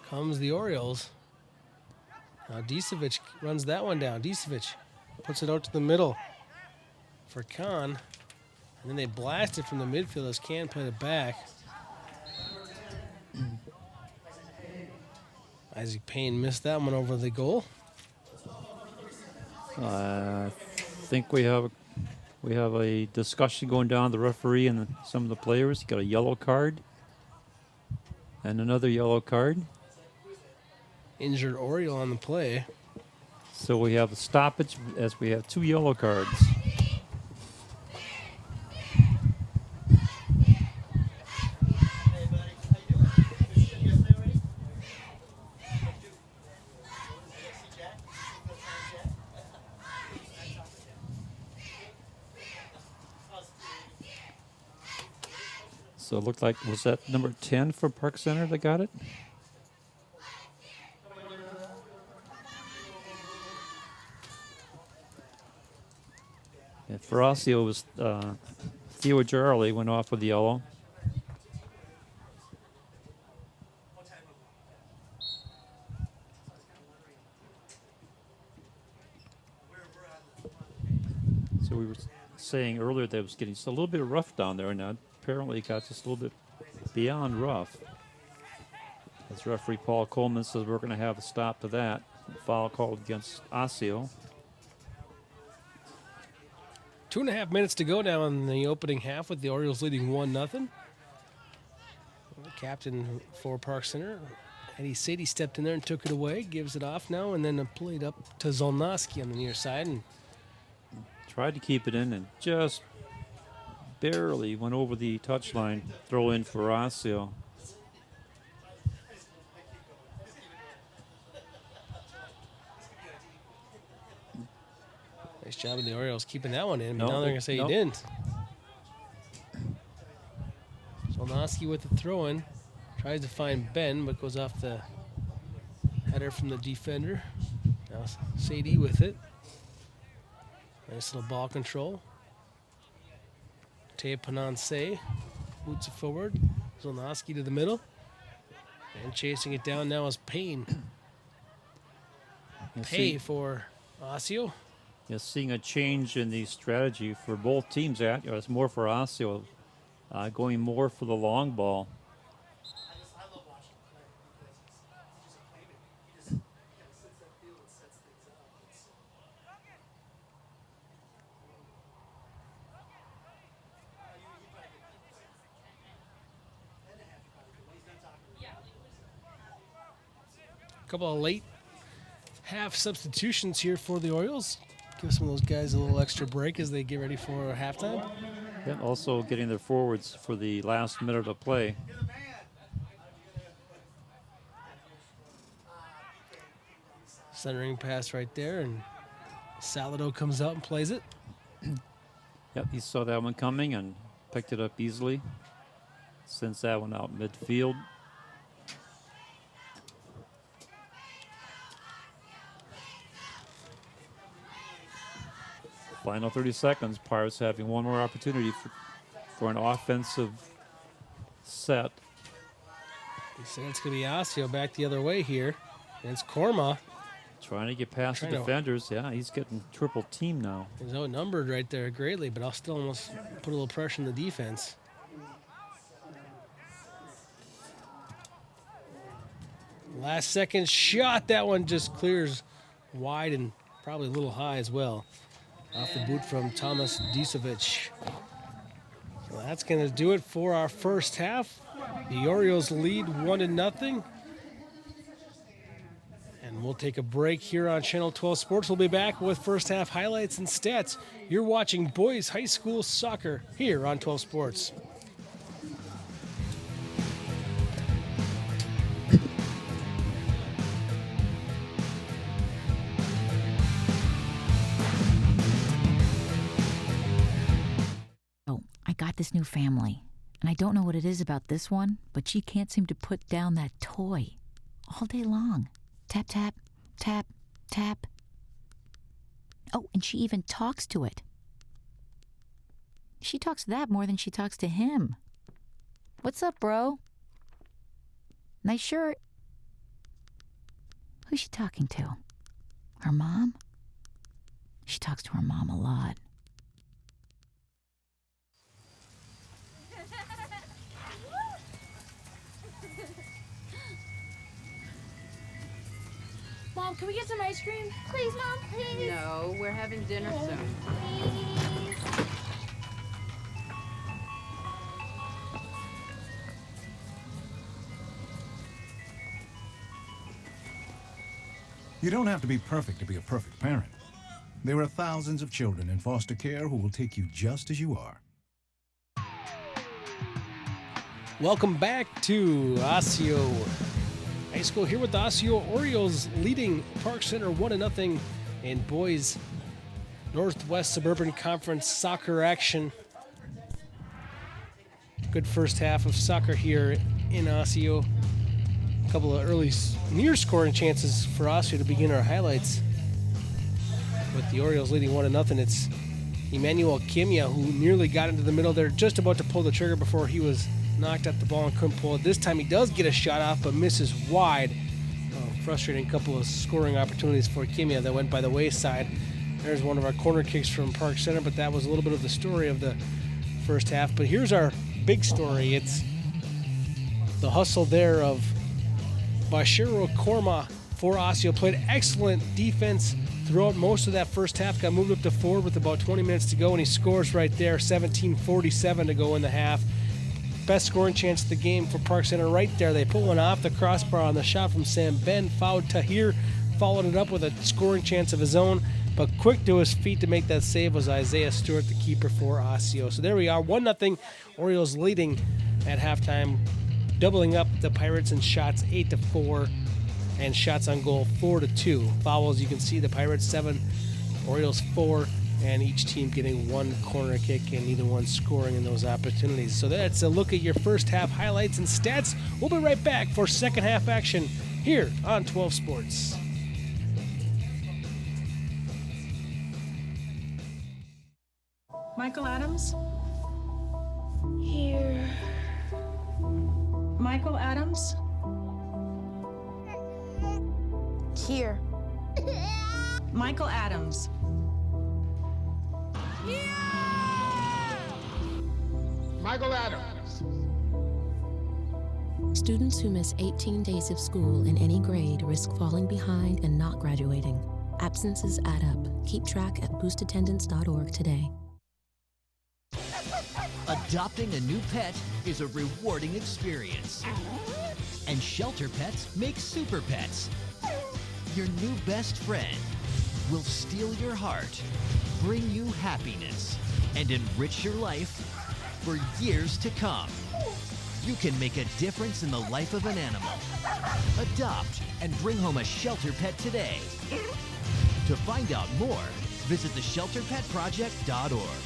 Speaker 1: comes the Orioles. Now Disovic runs that one down. Disovic puts it out to the middle for Khan. And then they blast it from the midfield as Khan played it back. Isaac Payne missed that one over the goal.
Speaker 2: I think we have a discussion going down, the referee and some of the players. Got a yellow card and another yellow card.
Speaker 1: Injured Oriole on the play.
Speaker 2: So we have a stoppage as we have 2 yellow cards. So it looked like, was that number 10 for Park Center that got it? And for Osseo, it was Theo Jarley went off with the yellow. So we were saying earlier that it was getting just a little bit rough down there, and now apparently it got just a little bit beyond rough. As referee Paul Coleman says, we're going to have a stop to that. Foul called against Osseo.
Speaker 1: 2.5 minutes to go now in the opening half with the Orioles leading 1-0. The captain for Park Center, Eddie Sadie, stepped in there and took it away, gives it off now, and then played up to Zolnowski on the near side. And
Speaker 2: tried to keep it in and just barely went over the touchline. Throw in for Osseo.
Speaker 1: nice job of the Orioles keeping that one in, but
Speaker 2: Nope,
Speaker 1: now they're going to say
Speaker 2: nope.
Speaker 1: he didn't. Zolnowski with the throw-in. Tries to find Ben, but goes off the header from the defender. Now Sadie with it. Nice little ball control. Te Pananse boots it forward. Zolnowski to the middle. And chasing it down now is Payne.
Speaker 2: You
Speaker 1: Pay
Speaker 2: see,
Speaker 1: for Osseo.
Speaker 2: seeing a change in the strategy for both teams. It's more for Osseo, going more for the long ball.
Speaker 1: A couple of late half substitutions here for the Orioles. Give some of those guys a little extra break as they get ready for halftime.
Speaker 2: And also getting their forwards for the last minute of play.
Speaker 1: Centering pass right there, and Salado comes out and plays it.
Speaker 2: Yep, he saw that one coming and picked it up easily. Sends that one out midfield. Final 30 seconds. Pirates having one more opportunity for an offensive set.
Speaker 1: So it's going to be Osseo back the other way here. And it's Korma.
Speaker 2: Trying to get past the defenders. Yeah, he's getting triple team now.
Speaker 1: He's outnumbered right there greatly, but I'll still almost put a little pressure on the defense. Last second shot. That one just clears wide and probably a little high as well. Off the boot from Thomas Disovic. So that's going to do it for our first half. The Orioles lead 1-0. And we'll take a break here on Channel 12 Sports. We'll be back with first half highlights and stats. You're watching boys high school soccer here on 12 Sports.
Speaker 5: I got this new family, and I don't know what it is about this one, but she can't seem to put down that toy all day long. Tap, tap, tap, tap. Oh, and she even talks to it. She talks to that more than she talks to him. What's up, bro? Nice shirt. Who's she talking to? Her mom? She talks to her mom a lot.
Speaker 6: Mom, can we get some ice cream? Please, Mom, please.
Speaker 7: No, we're having dinner soon.
Speaker 6: Please.
Speaker 8: You don't have to be perfect to be a perfect parent. There are thousands of children in foster care who will take you just as you are.
Speaker 1: Welcome back to Osseo High School here with the Osseo Orioles leading Park Center 1-0 in boys Northwest Suburban Conference soccer action. Good first half of soccer here in Osseo. A couple of early near scoring chances for Osseo to begin our highlights. With the Orioles leading 1-0, it's Emmanuel Kimia who nearly got into the middle there, just about to pull the trigger before he was knocked at the ball and couldn't pull it. This time he does get a shot off but misses wide. Frustrating couple of scoring opportunities for Kimia that went by the wayside. There's one of our corner kicks from Park Center, but that was a little bit of the story of the first half. But here's our big story. It's the hustle there of Bashiro Korma for Osseo. Played excellent defense throughout most of that first half. Got moved up to forward with about 20 minutes to go, and he scores right there. 17:47 to go in the half. Best scoring chance of the game for Park Center right there. They pull one off the crossbar on the shot from Sam Ben. Fouled Tahir, followed it up with a scoring chance of his own. But quick to his feet to make that save was Isaiah Stewart, the keeper for Osseo. So there we are, 1-0. Orioles leading at halftime, doubling up the Pirates in shots 8-4 and shots on goal 4-2. Fouls, you can see the Pirates 7, Orioles 4. And each team getting one corner kick and neither one scoring in those opportunities. So that's a look at your first half highlights and stats. We'll be right back for second half action here on 12 Sports.
Speaker 9: Michael Adams?
Speaker 6: Here.
Speaker 9: Michael Adams?
Speaker 6: Here.
Speaker 9: Michael Adams. Michael Adams.
Speaker 10: Students who miss 18 days of school in any grade risk falling behind and not graduating. Absences add up. Keep track at boostattendance.org today.
Speaker 11: Adopting a new pet is a rewarding experience. And shelter pets make super pets. Your new best friend will steal your heart, bring you happiness, and enrich your life for years to come. You can make a difference in the life of an animal. Adopt and bring home a shelter pet today. To find out more, visit theshelterpetproject.org.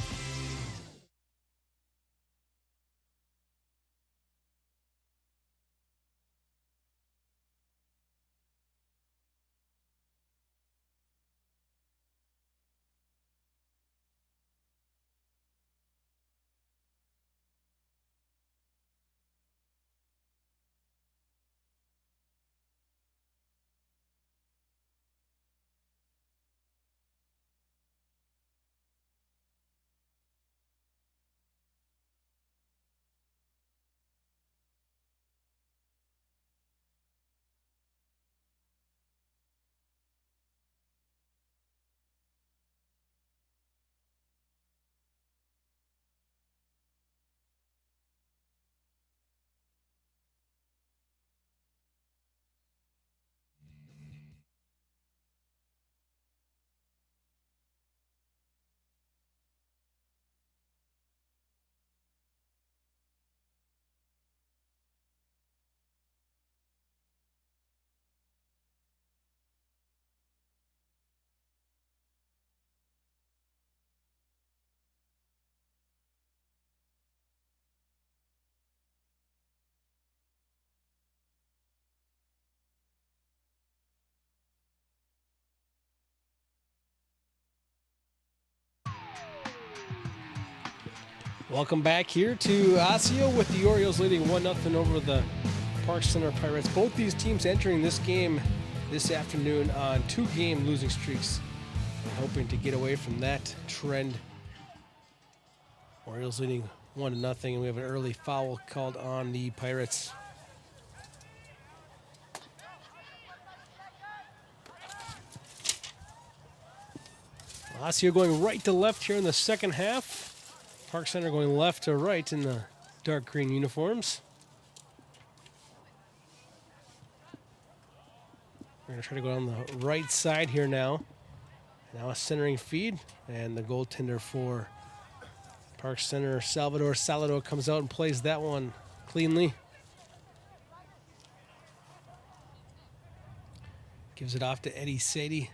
Speaker 1: Welcome back here to Osseo with the Orioles leading 1-0 over the Park Center Pirates. Both these teams entering this game this afternoon on 2-game losing streaks, hoping to get away from that trend. Orioles leading 1-0, and we have an early foul called on the Pirates. Osseo going right to left here in the second half. Park Center going left to right in the dark green uniforms. We're going to try to go down the right side here now. Now a centering feed, and the goaltender for Park Center, Salvador Salado, comes out and plays that one cleanly. Gives it off to Eddie Sadie.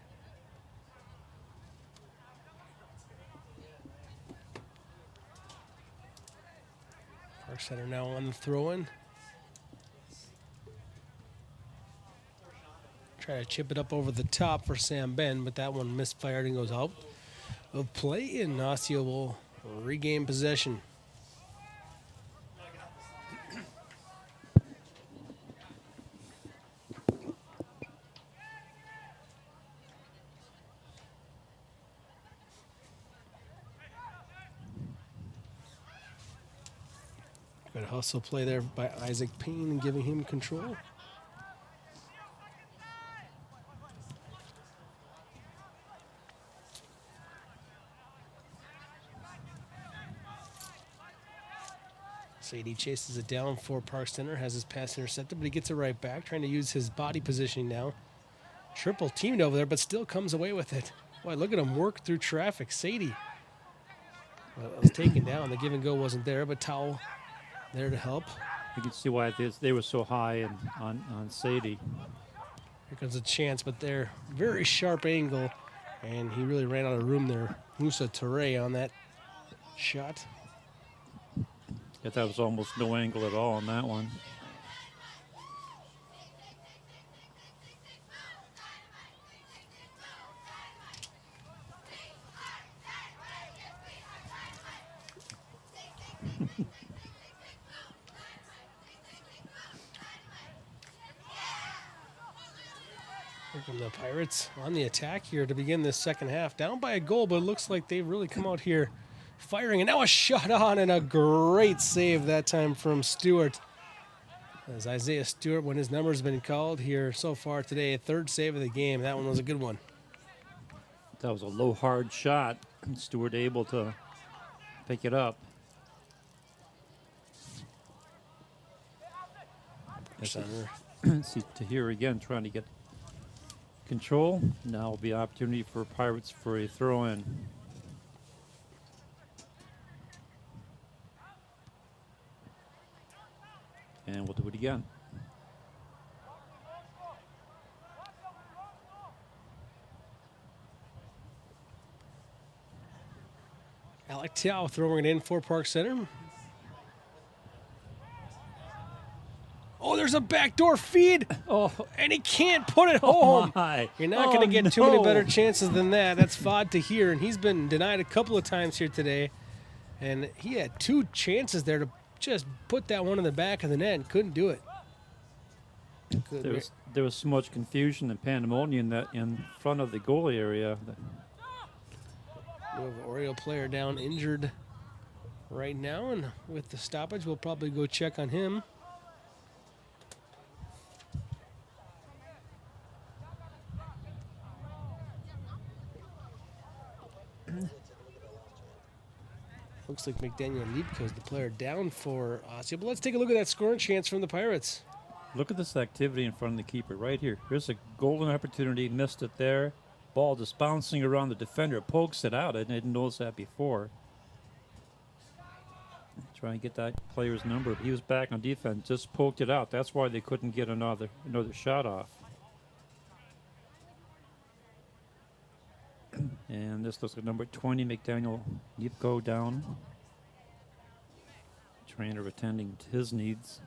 Speaker 1: Park Center now on the throw-in. Try to chip it up over the top for Sam Ben, but that one misfired and goes out of play, and Osseo will regain possession. Good hustle play there by Isaac Payne, giving him control. Sadie chases it down for Park Center, has his pass intercepted, but he gets it right back, trying to use his body positioning now. Triple teamed over there, but still comes away with it. Boy, look at him work through traffic. Sadie was taken down. The give and go wasn't there, but Towel there to help.
Speaker 2: You can see why they were so high on Sadie.
Speaker 1: Here comes a chance, but they're very sharp angle, and he really ran out of room there. Musa Toure on that shot.
Speaker 2: Yeah, that was almost no angle at all on that one.
Speaker 1: Here come the Pirates on the attack here to begin this second half. Down by a goal, but it looks like they've really come out here firing, and now a shot on, and a great save that time from Stewart. As Isaiah Stewart, when his number's been called here so far today, third save of the game. That one was a good one.
Speaker 2: That was a low, hard shot. Stewart able to pick it up.
Speaker 1: Center.
Speaker 2: See Tahir again trying to get control. Now will be opportunity for Pirates for a throw in. And we'll do it again.
Speaker 1: Alec Tiao throwing it in for Park Center. Oh, there's a backdoor feed.
Speaker 2: Oh,
Speaker 1: and he can't put it home.
Speaker 2: My.
Speaker 1: You're not going to get too many better chances than that. That's Fod to hear, and he's been denied a couple of times here today. And he had two chances there to just put that one in the back of the net and couldn't do it.
Speaker 2: There was so much confusion and pandemonium that in front of the goal area.
Speaker 1: We have an Oriole player down injured right now, and with the stoppage, we'll probably go check on him. Looks like McDaniel Neepko is the player down for Osseo, but let's take a look at that scoring chance from the Pirates.
Speaker 2: Look at this activity in front of the keeper right here. Here's a golden opportunity, missed it there. Ball just bouncing around the defender, pokes it out. I didn't notice that before. Trying to get that player's number. He was back on defense, just poked it out. That's why they couldn't get another shot off. And this looks like number 20, McDaniel Neepko down. Trainer attending to his needs.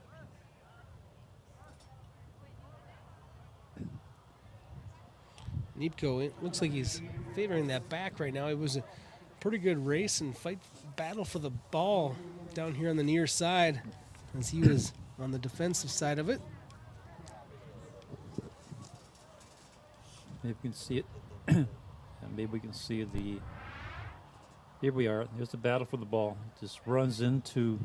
Speaker 1: Neepko, it looks like he's favoring that back right now. It was a pretty good race and battle for the ball down here on the near side as he was on the defensive side of it.
Speaker 2: Maybe we can see it. And maybe we can see the... Here we are. There's the battle for the ball. Just runs into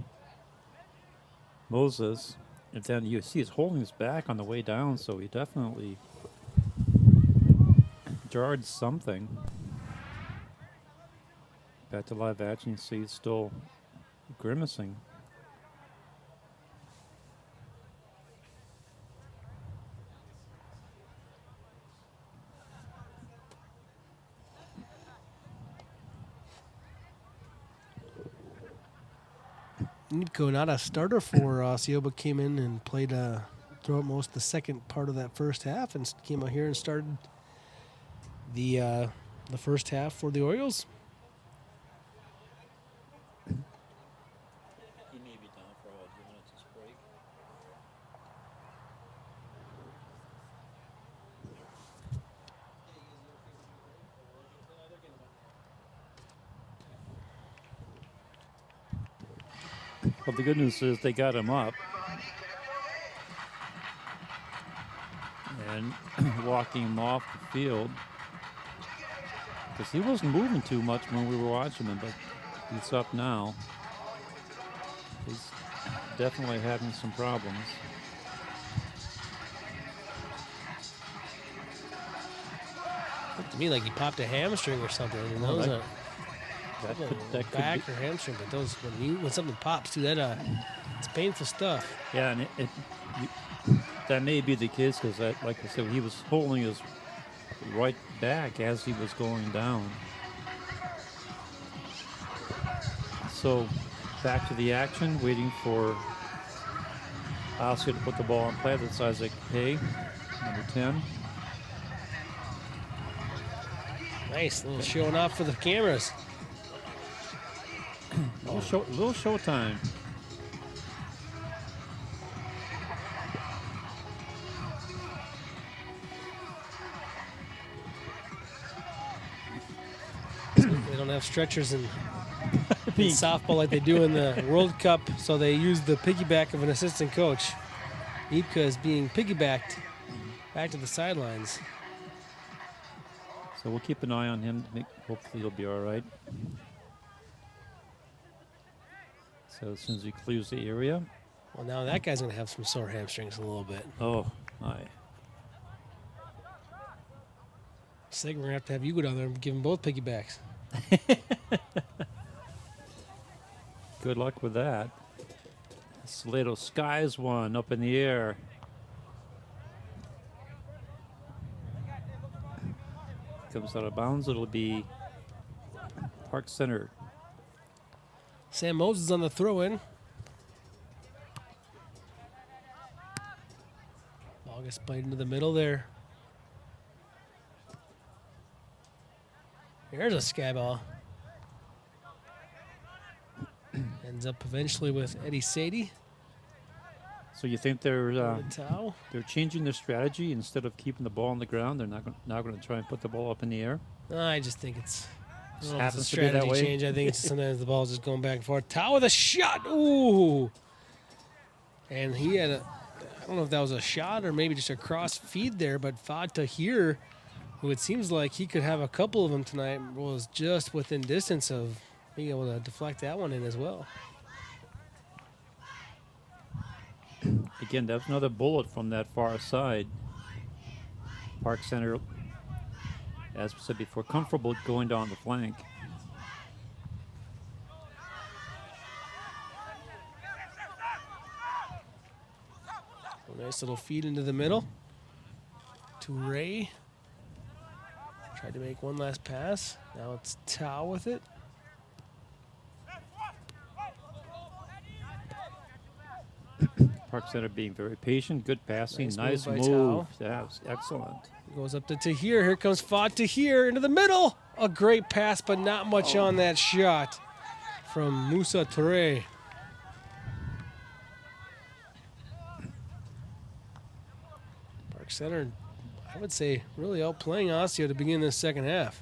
Speaker 2: Moses. And then you see he's holding his back on the way down, so he definitely jarred something. Back to live action, you see he's still grimacing.
Speaker 1: Neepko, not a starter for Osseo, but came in and played throughout most of the second part of that first half and came out here and started the first half for the Orioles.
Speaker 2: He may be down for a few minutes of break. Well, the good news is they got him up and walking him off the field because he wasn't moving too much when we were watching him, but he's up now. He's definitely having some problems.
Speaker 1: Looked to me like he popped a hamstring or something. I mean,
Speaker 2: Well,
Speaker 1: those
Speaker 2: that could
Speaker 1: back
Speaker 2: be.
Speaker 1: or hamstring, but those when something pops too, that it's painful stuff.
Speaker 2: Yeah, and that may be the case because, like I said, he was holding his right back as he was going down. So back to the action, waiting for Osseo to put the ball in play. That's Isaac Hay, number 10.
Speaker 1: Nice, little showing off for the cameras.
Speaker 2: Little show time.
Speaker 1: They don't have stretchers in softball like they do in the World Cup, so they use the piggyback of an assistant coach. Neepka is being piggybacked back to the sidelines.
Speaker 2: So we'll keep an eye on him. Hopefully he'll be all right. So as soon as he clears the area.
Speaker 1: Well, now that guy's going to have some sore hamstrings a little bit.
Speaker 2: Oh, my.
Speaker 1: So we're going to have you go down there and give them both piggybacks.
Speaker 2: Good luck with that. Salado skies one up in the air. Comes out of bounds. It'll be Park Center.
Speaker 1: Sam Moses on the throw-in. Ball gets played into the middle there. Here's a sky ball. Ends up eventually with Eddie Sadie.
Speaker 2: So you think they're
Speaker 1: Towel.
Speaker 2: they're changing their strategy instead of keeping the ball on the ground? They're now going to try and put the ball up in the air.
Speaker 1: I just think it's I don't know if it's a
Speaker 2: Happens to be that
Speaker 1: strategy
Speaker 2: way.
Speaker 1: change. I think it's sometimes the ball's just going back and forth. Towel with a shot. Ooh. And he had a, I don't know if that was a shot or maybe just a cross feed there, but Fad Tahir, who it seems like he could have a couple of them tonight, was just within distance of being able to deflect that one in as well.
Speaker 2: Again, that's another bullet from that far side. Park Center, as we said before, comfortable going down the flank.
Speaker 1: A nice little feed into the middle to Ray. Tried to make one last pass. Now it's Tao with it.
Speaker 2: Park Center being very patient, good passing, nice
Speaker 1: by
Speaker 2: move.
Speaker 1: Tao.
Speaker 2: That was excellent.
Speaker 1: Goes up to Tahir. Here comes Fad Tahir into the middle. A great pass, but not much on that shot from Musa Toure. Park Center, I would say, really outplaying Osseo to begin this second half.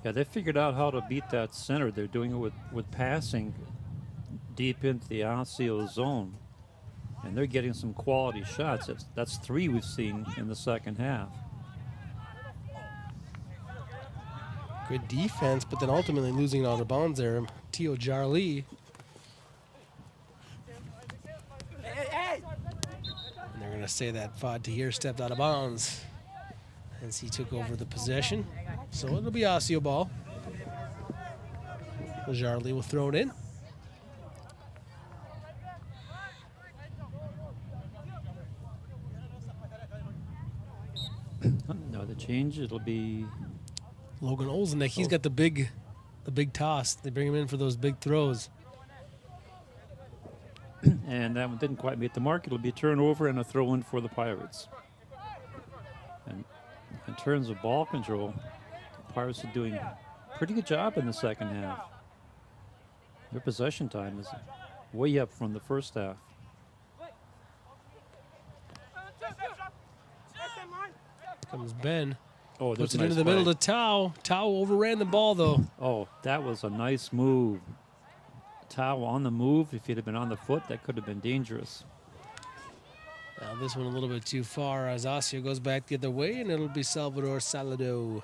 Speaker 2: Yeah, they figured out how to beat that center. They're doing it with passing deep into the Osseo zone. And they're getting some quality shots. That's 3 we've seen in the second half.
Speaker 1: Good defense, but then ultimately losing it out of bounds there. Tio Jarlee. And they're going to say that Fad Tahir stepped out of bounds as he took over the possession. So it'll be Osseo ball. Jarlee will throw it in.
Speaker 2: No, the change, it'll be
Speaker 1: Logan Olsenek, he's got the big toss. They bring him in for those big throws.
Speaker 2: and that one didn't quite meet the mark. It'll be a turnover and a throw-in for the Pirates. And in terms of ball control, the Pirates are doing a pretty good job in the second half. Their possession time is way up from the first half.
Speaker 1: Comes Ben.
Speaker 2: Oh,
Speaker 1: Puts
Speaker 2: there's
Speaker 1: it
Speaker 2: a nice
Speaker 1: into the
Speaker 2: play.
Speaker 1: middle to Tao. Tao overran the ball, though.
Speaker 2: Oh, that was a nice move. Tao on the move. If he'd have been on the foot, that could have been dangerous.
Speaker 1: Now this one a little bit too far as Osseo goes back the other way, and it'll be Salvador Salado.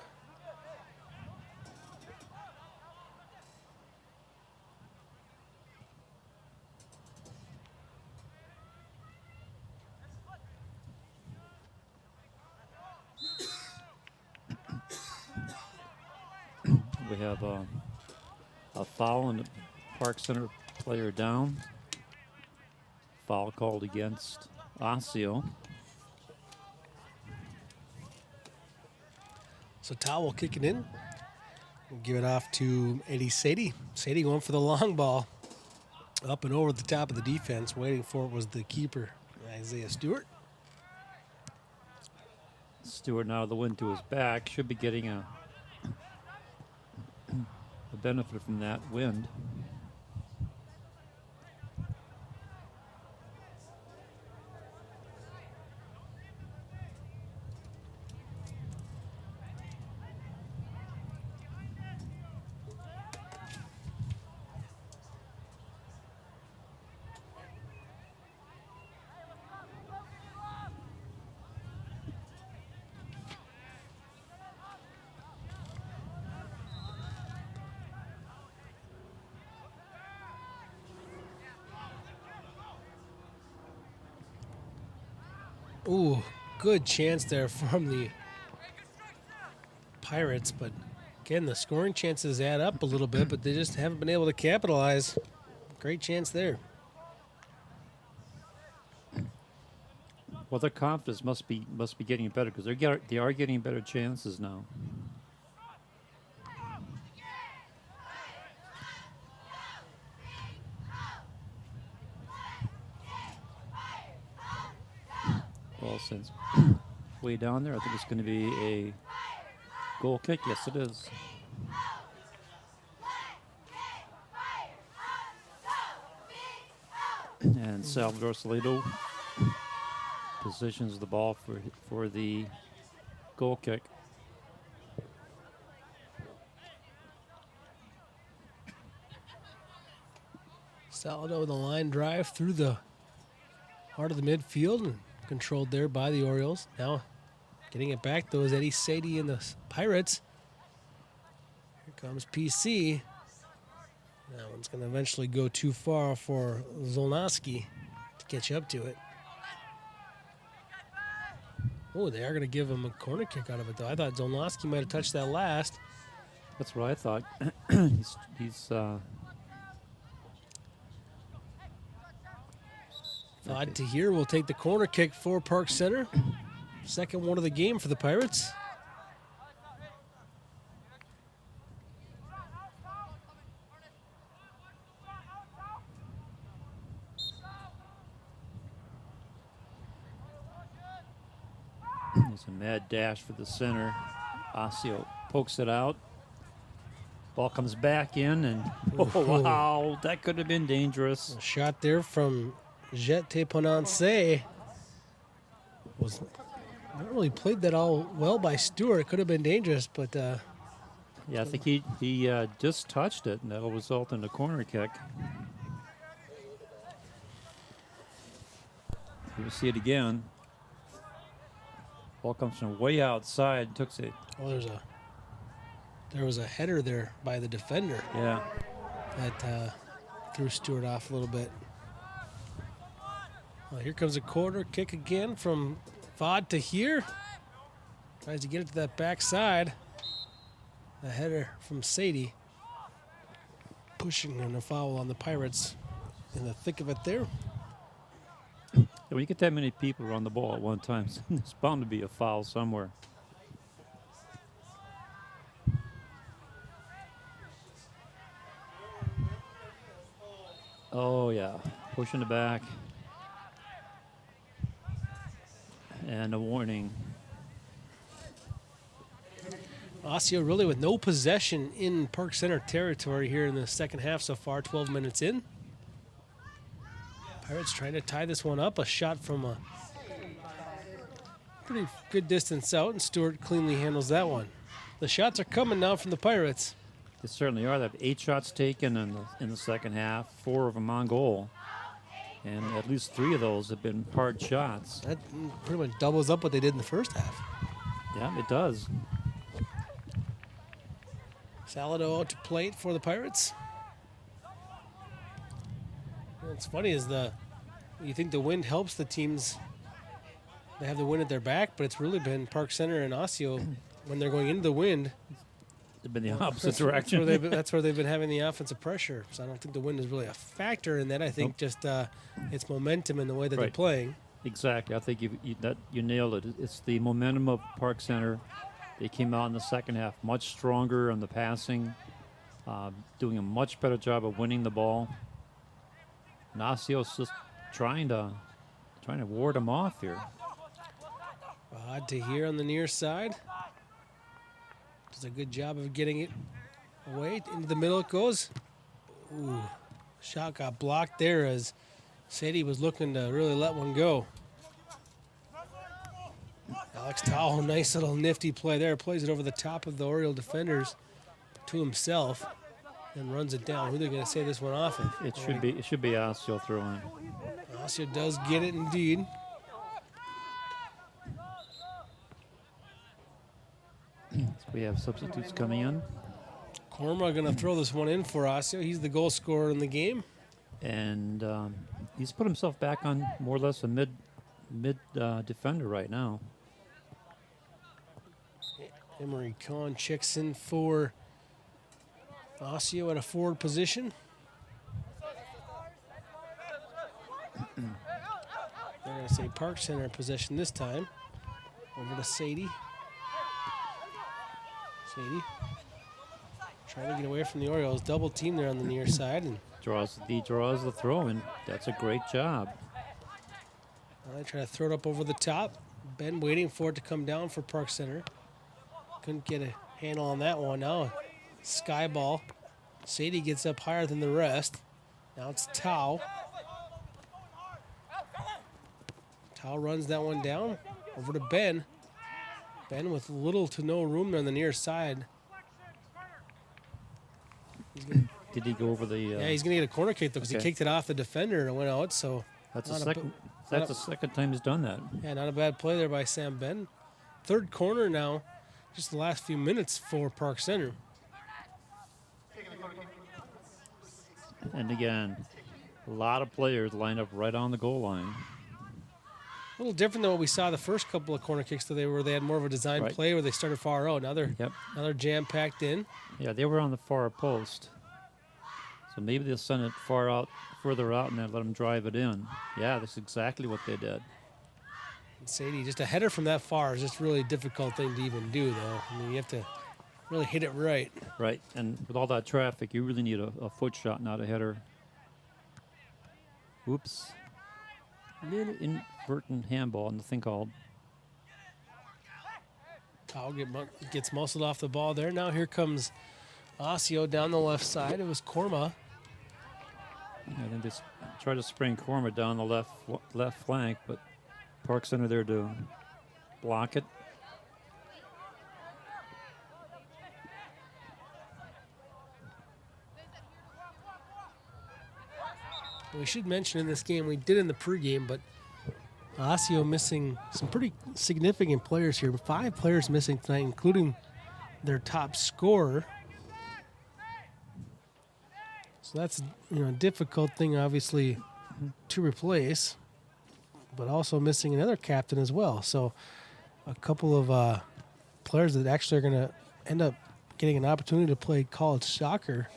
Speaker 2: We have a foul and the Park Center player down. Foul called against Osseo.
Speaker 1: So Tao will kick it in. We'll give it off to Eddie Sadie. Sadie going for the long ball. Up and over the top of the defense. Waiting for it was the keeper, Isaiah Stewart.
Speaker 2: Stewart now the wind to his back. Should be getting a benefit from that wind.
Speaker 1: Ooh, good chance there from the Pirates, but again, the scoring chances add up a little bit, but they just haven't been able to capitalize. Great chance there.
Speaker 2: Well, their confidence must be getting better because they are getting better chances now. Well, since way down there, I think it's going to be a goal kick. Yes, it is. And Salvador Salido positions the ball for the goal kick.
Speaker 1: Salido with a line drive through the heart of the midfield and controlled there by the Orioles. Now getting it back though is Eddie Sadie and the Pirates. Here comes PC. That one's going to eventually go too far for Zolnowski to catch up to it. Oh, they are going to give him a corner kick out of it, though. I thought Zolnowski might have touched that last.
Speaker 2: That's what I thought. he's
Speaker 1: Thought to here will take the corner kick for Park Center. Second one of the game for the Pirates.
Speaker 2: It's a mad dash for the center. Osseo pokes it out. Ball comes back in, and oh, wow, that could have been dangerous.
Speaker 1: A shot there from Jete Ponance. Was not really played that all well by Stewart. It could have been dangerous, but
Speaker 2: yeah, I think he just touched it, and that'll result in a corner kick. We'll see it again. Ball comes from way outside. Took it.
Speaker 1: Oh, there was a header there by the defender.
Speaker 2: Yeah.
Speaker 1: That threw Stewart off a little bit. Well, here comes a corner kick again from Vod to here. Tries to get it to that backside. A header from Sadie. Pushing on a foul on the Pirates in the thick of it there.
Speaker 2: When you get that many people around the ball at one time, there's bound to be a foul somewhere. Oh, yeah. Pushing it back. And a warning.
Speaker 1: Osseo really with no possession in Park Center territory here in the second half so far, 12 minutes in. Pirates trying to tie this one up. A shot from a pretty good distance out, and Stewart cleanly handles that one. The shots are coming now from the Pirates.
Speaker 2: They certainly are. They have 8 shots taken in the second half, 4 of them on goal. And at least 3 of those have been hard shots.
Speaker 1: That pretty much doubles up what they did in the first half.
Speaker 2: Yeah, it does.
Speaker 1: Salido out to plate for the Pirates. What's funny is you think the wind helps the teams. They have the wind at their back, but it's really been Park Center and Osseo when they're going into the wind.
Speaker 2: They've been the opposite direction.
Speaker 1: That's where they've been having the offensive pressure. So I don't think the wind is really a factor in that. I think just it's momentum in the way that they're playing.
Speaker 2: Exactly. I think you nailed it. It's the momentum of Park Center. They came out in the second half much stronger on the passing, doing a much better job of winning the ball. And Osseo's just trying to ward them off here.
Speaker 1: Odd to hear on the near side. Does a good job of getting it away. Into the middle it goes. Ooh, shot got blocked there as Sadie was looking to really let one go. Alex Tahoe, nice little nifty play there. Plays it over the top of the Oriole defenders to himself and runs it down. Who are they going to say this one off of?
Speaker 2: It should be Osseo throwing.
Speaker 1: Osseo does get it indeed.
Speaker 2: So we have substitutes coming in.
Speaker 1: Korma going to throw this one in for Osseo. He's the goal scorer in the game.
Speaker 2: And he's put himself back on more or less a mid defender right now.
Speaker 1: Emery Kahn checks in for Osseo at a forward position. They're going to say Park Center possession this time. Over to Sadie. Sadie trying to get away from the Orioles. Double team there on the near side. And
Speaker 2: Draws the throw, and that's a great job.
Speaker 1: they try to throw it up over the top. Ben waiting for it to come down for Park Center. Couldn't get a handle on that one. Now sky ball. Sadie gets up higher than the rest. Now it's Tao. Tao runs that one down. Over to Ben. Ben with little to no room there on the near side.
Speaker 2: Did he go over the?
Speaker 1: Yeah, he's going to get a corner kick though because he kicked it off the defender and went out. So
Speaker 2: that's the second. That's the second time he's done that.
Speaker 1: Yeah, not a bad play there by Sam Ben. Third corner now, just the last few minutes for Park Center.
Speaker 2: And again, a lot of players lined up right on the goal line.
Speaker 1: A little different than what we saw the first couple of corner kicks. They had more of a design play where they started far out. Now they're jam packed in.
Speaker 2: Yeah, they were on the far post. So maybe they'll send it further out, and then let them drive it in. Yeah, that's exactly what they did.
Speaker 1: And Sadie, just a header from that far is just really a difficult thing to even do, though. I mean, you have to really hit it right.
Speaker 2: Right, and with all that traffic, you really need a foot shot, not a header. Oops. Little inadvertent handball, nothing called.
Speaker 1: Tao gets muscled off the ball there. Now here comes Osseo down the left side. It was Korma.
Speaker 2: I think they try to spring Korma down the left flank, but Park Center there to block it.
Speaker 1: We should mention in this game, we did in the pregame, but Osseo missing some pretty significant players here. 5 players missing tonight, including their top scorer. So that's a difficult thing, obviously, to replace, but also missing another captain as well. So a couple of players that actually are going to end up getting an opportunity to play college soccer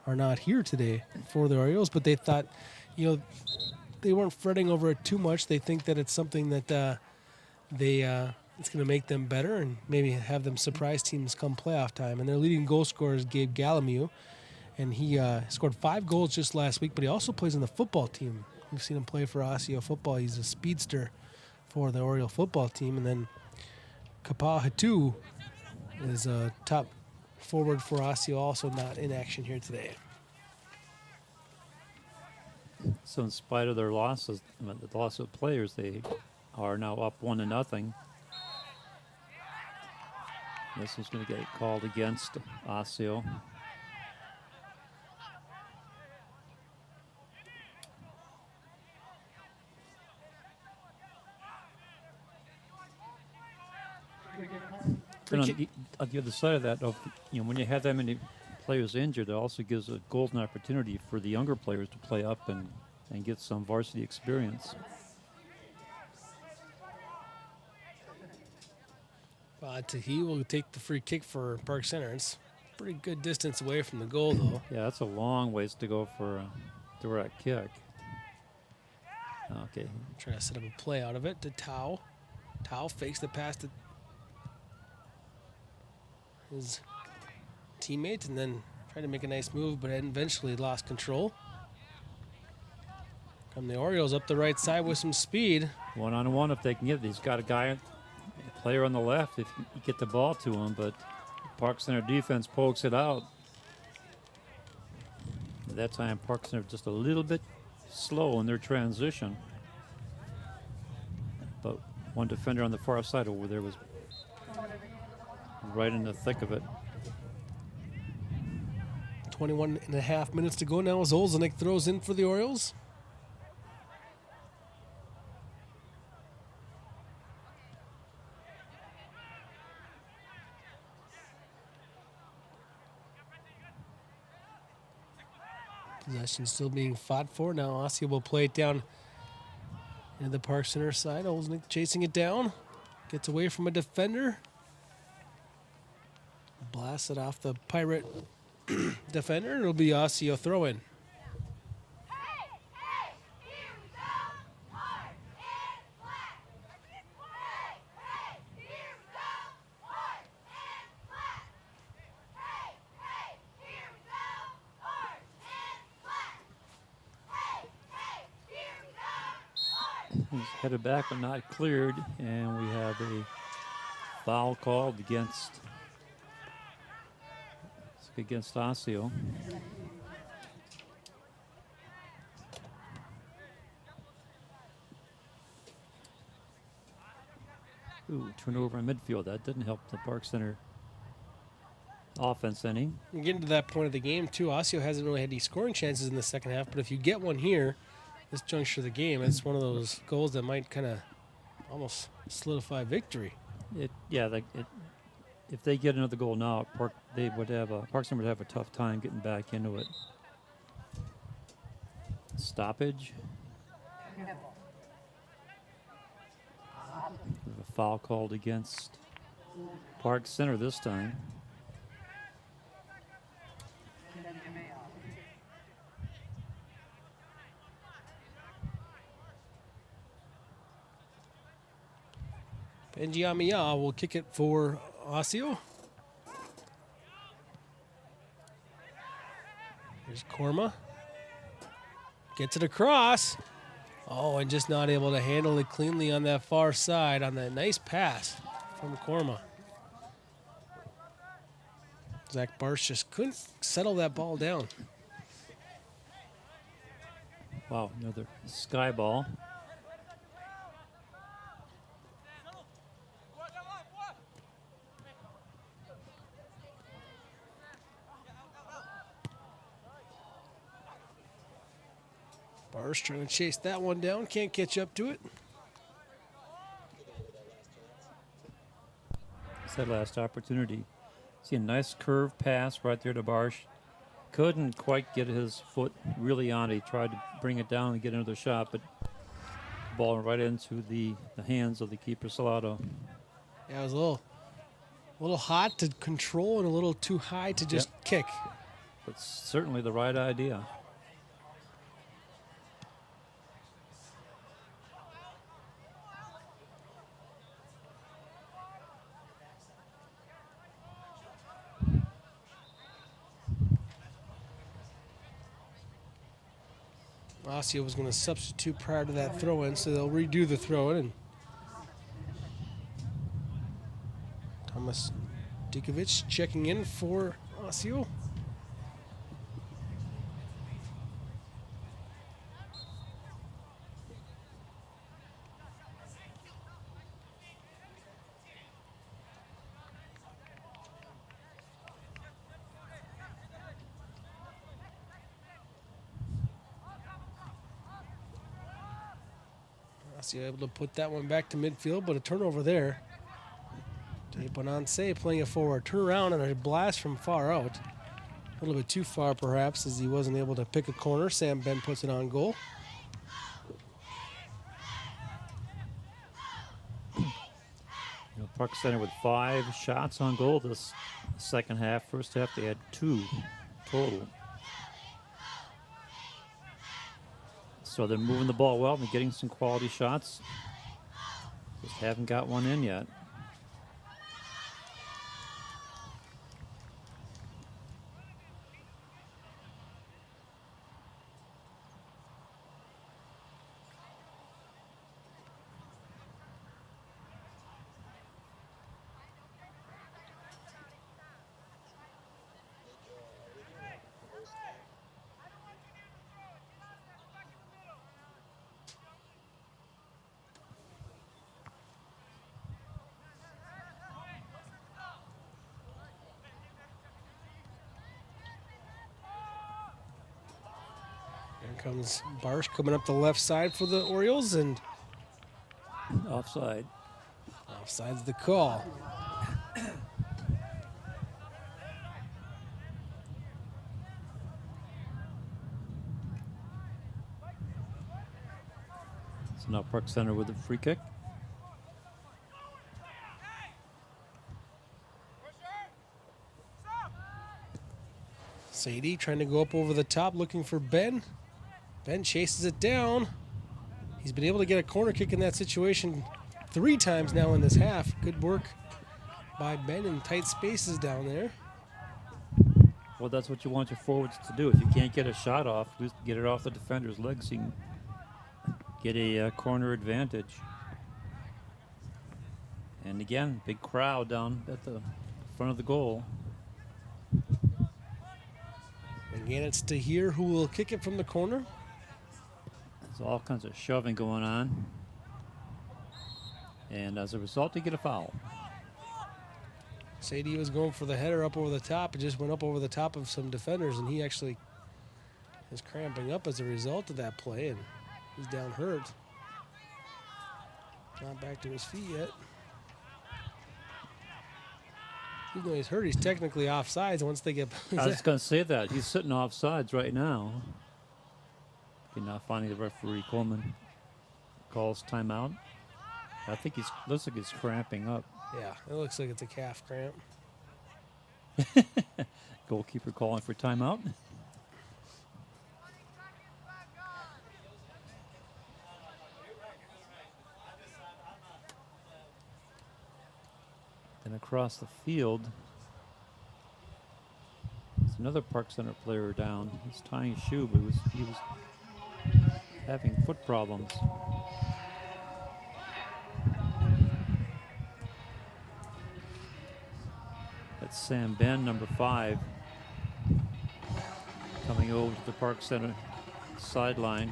Speaker 1: are not here today for the Orioles, but they thought, they weren't fretting over it too much. They think that it's something that it's going to make them better and maybe have them surprise teams come playoff time. And their leading goal scorer is Gabe Gallamieu, and he scored 5 goals just last week, but he also plays on the football team. We've seen him play for Osseo football. He's a speedster for the Oriole football team. And then Kapa Hatu is a top forward for Osseo, also not in action here today.
Speaker 2: So in spite of their losses, the loss of players, they are now up 1-0. This is going to get called against Osseo. And on the other side of that, when you have that many players injured, it also gives a golden opportunity for the younger players to play up and get some varsity experience.
Speaker 1: Tahi will take the free kick for Park Center. It's a pretty good distance away from the goal, though.
Speaker 2: Yeah, that's a long ways to go for a direct kick. Okay.
Speaker 1: Trying to set up a play out of it to Tao. Tao fakes the pass to his teammate and then tried to make a nice move, but eventually lost control. Come the Orioles up the right side with some speed.
Speaker 2: 1-on-1 if they can get it. He's got a player on the left if you get the ball to him, but Park Center defense pokes it out. At that time, Park Center just a little bit slow in their transition. But one defender on the far side over there was right in the thick of it.
Speaker 1: 21.5 minutes to go now as Olzenik throws in for the Orioles. Possession still being fought for. Now Osseo will play it down Near the Park Center side, Olsnick chasing it down. Gets away from a defender. Blasts it off the Pirate defender. It'll be Osseo throw-in.
Speaker 2: He's headed back but not cleared, and we have a foul called against Osseo. Ooh, turnover in midfield. That didn't help the Park Center offense any.
Speaker 1: We're getting to that point of the game, too. Osseo hasn't really had any scoring chances in the second half, but if you get one here, this juncture of the game, it's one of those goals that might kind of almost solidify victory.
Speaker 2: If they get another goal now, Park Center would have a tough time getting back into it. Stoppage. A foul called against Park Center this time.
Speaker 1: Benjiamia will kick it for Osseo. Here's Korma. Gets it across. Oh, and just not able to handle it cleanly on that far side on that nice pass from Korma. Zach Barsh just couldn't settle that ball down.
Speaker 2: Wow, another sky ball.
Speaker 1: Barsh trying to chase that one down. Can't catch up to it.
Speaker 2: It's that last opportunity. See a nice curved pass right there to Barsh. Couldn't quite get his foot really on it. He tried to bring it down and get another shot, but the ball right into the hands of the keeper, Salado.
Speaker 1: Yeah, it was a little hot to control and a little too high to just kick.
Speaker 2: But certainly the right idea.
Speaker 1: Osseo was going to substitute prior to that throw-in, so they'll redo the throw-in. And Thomas Dikovic checking in for Osseo. Osseo able to put that one back to midfield, but a turnover there. Dave Bonance playing it forward. Turn around and a blast from far out. A little bit too far, perhaps, as he wasn't able to pick a corner. Sam Ben puts it on goal.
Speaker 2: Park Center with 5 shots on goal this second half. First half, they had 2 total. So they're moving the ball well. They're getting some quality shots. Just haven't got one in yet.
Speaker 1: Here comes Barsh coming up the left side for the Orioles, and
Speaker 2: Offside.
Speaker 1: offside's the call.
Speaker 2: So now Park Center with a free kick.
Speaker 1: Sadie trying to go up over the top, looking for Ben. Ben chases it down. He's been able to get a corner kick in that situation 3 times now in this half. Good work by Ben in tight spaces down there.
Speaker 2: Well, that's what you want your forwards to do. If you can't get a shot off, just get it off the defender's legs so you can get a corner advantage. And again, big crowd down at the front of the goal.
Speaker 1: Again, it's Tahir who will kick it from the corner.
Speaker 2: There's all kinds of shoving going on. And as a result, you get a foul.
Speaker 1: Sadie was going for the header up over the top. It just went up over the top of some defenders, and he actually is cramping up as a result of that play, and he's down hurt. Not back to his feet yet. Even though he's hurt, he's technically offsides once they get...
Speaker 2: I was going to say that. He's sitting offsides right now. You're not finding the referee. Coleman calls timeout. I think looks like he's cramping up.
Speaker 1: Yeah, it looks like it's a calf cramp.
Speaker 2: Goalkeeper calling for timeout. Then across the field, there's another Park Center player down. He's tying his shoe, but he was having foot problems. That's Sam Ben, number 5, coming over to the Park Center sideline.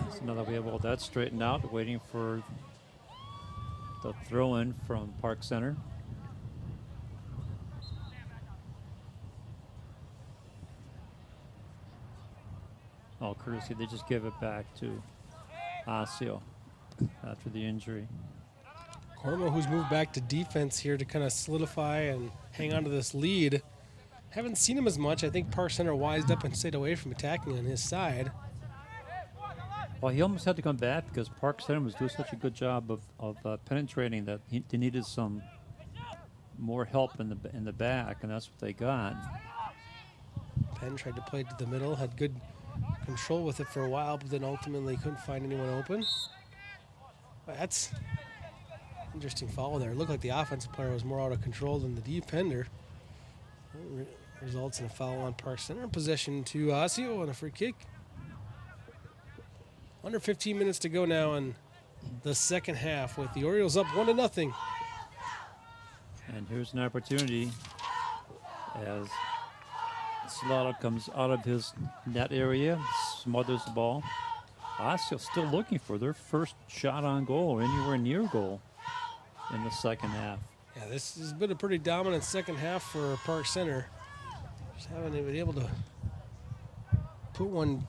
Speaker 2: So now that we have all that straightened out, waiting for the throw-in from Park Center. Oh, courtesy, they just give it back to Osseo after the injury.
Speaker 1: Cormo, who's moved back to defense here to kind of solidify and hang on to this lead. Haven't seen him as much. I think Park Center wised up and stayed away from attacking on his side.
Speaker 2: Well, he almost had to come back because Park Center was doing such a good job of penetrating that they needed some more help in the back, and that's what they got.
Speaker 1: Penn tried to play to the middle, had good control with it for a while, but then ultimately couldn't find anyone open. Well, that's interesting foul there. It looked like the offensive player was more out of control than the defender. Results in a foul on Park Center. Possession to Osseo on a free kick. Under 15 minutes to go now in the second half with the Orioles up 1-0.
Speaker 2: And here's an opportunity as Slaughter comes out of his net area, smothers the ball. Osseo still looking for their first shot on goal or anywhere near goal in the second half.
Speaker 1: Yeah, this has been a pretty dominant second half for Park Center. Just haven't been able to put one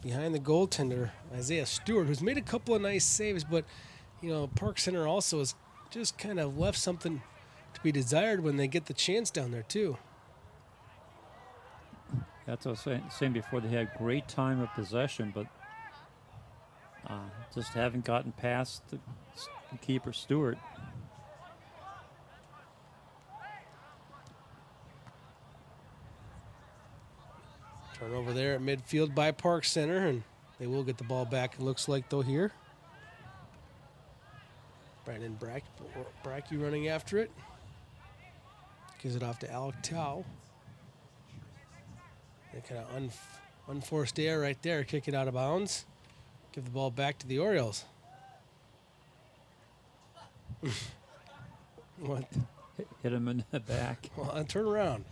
Speaker 1: behind the goaltender, Isaiah Stewart, who's made a couple of nice saves, but, you know, Park Center also has just kind of left something to be desired when they get the chance down there, too.
Speaker 2: That's what I was saying before. They had great time of possession, but just haven't gotten past the keeper, Stewart.
Speaker 1: Turnover there at midfield by Park Center, and they will get the ball back, it looks like, though, here. Brandon Brackey running after it. Gives it off to Alec Tao. They kind of unforced error right there, kick it out of bounds. Give the ball back to the Orioles. What?
Speaker 2: Hit him in the back.
Speaker 1: Well, turn around.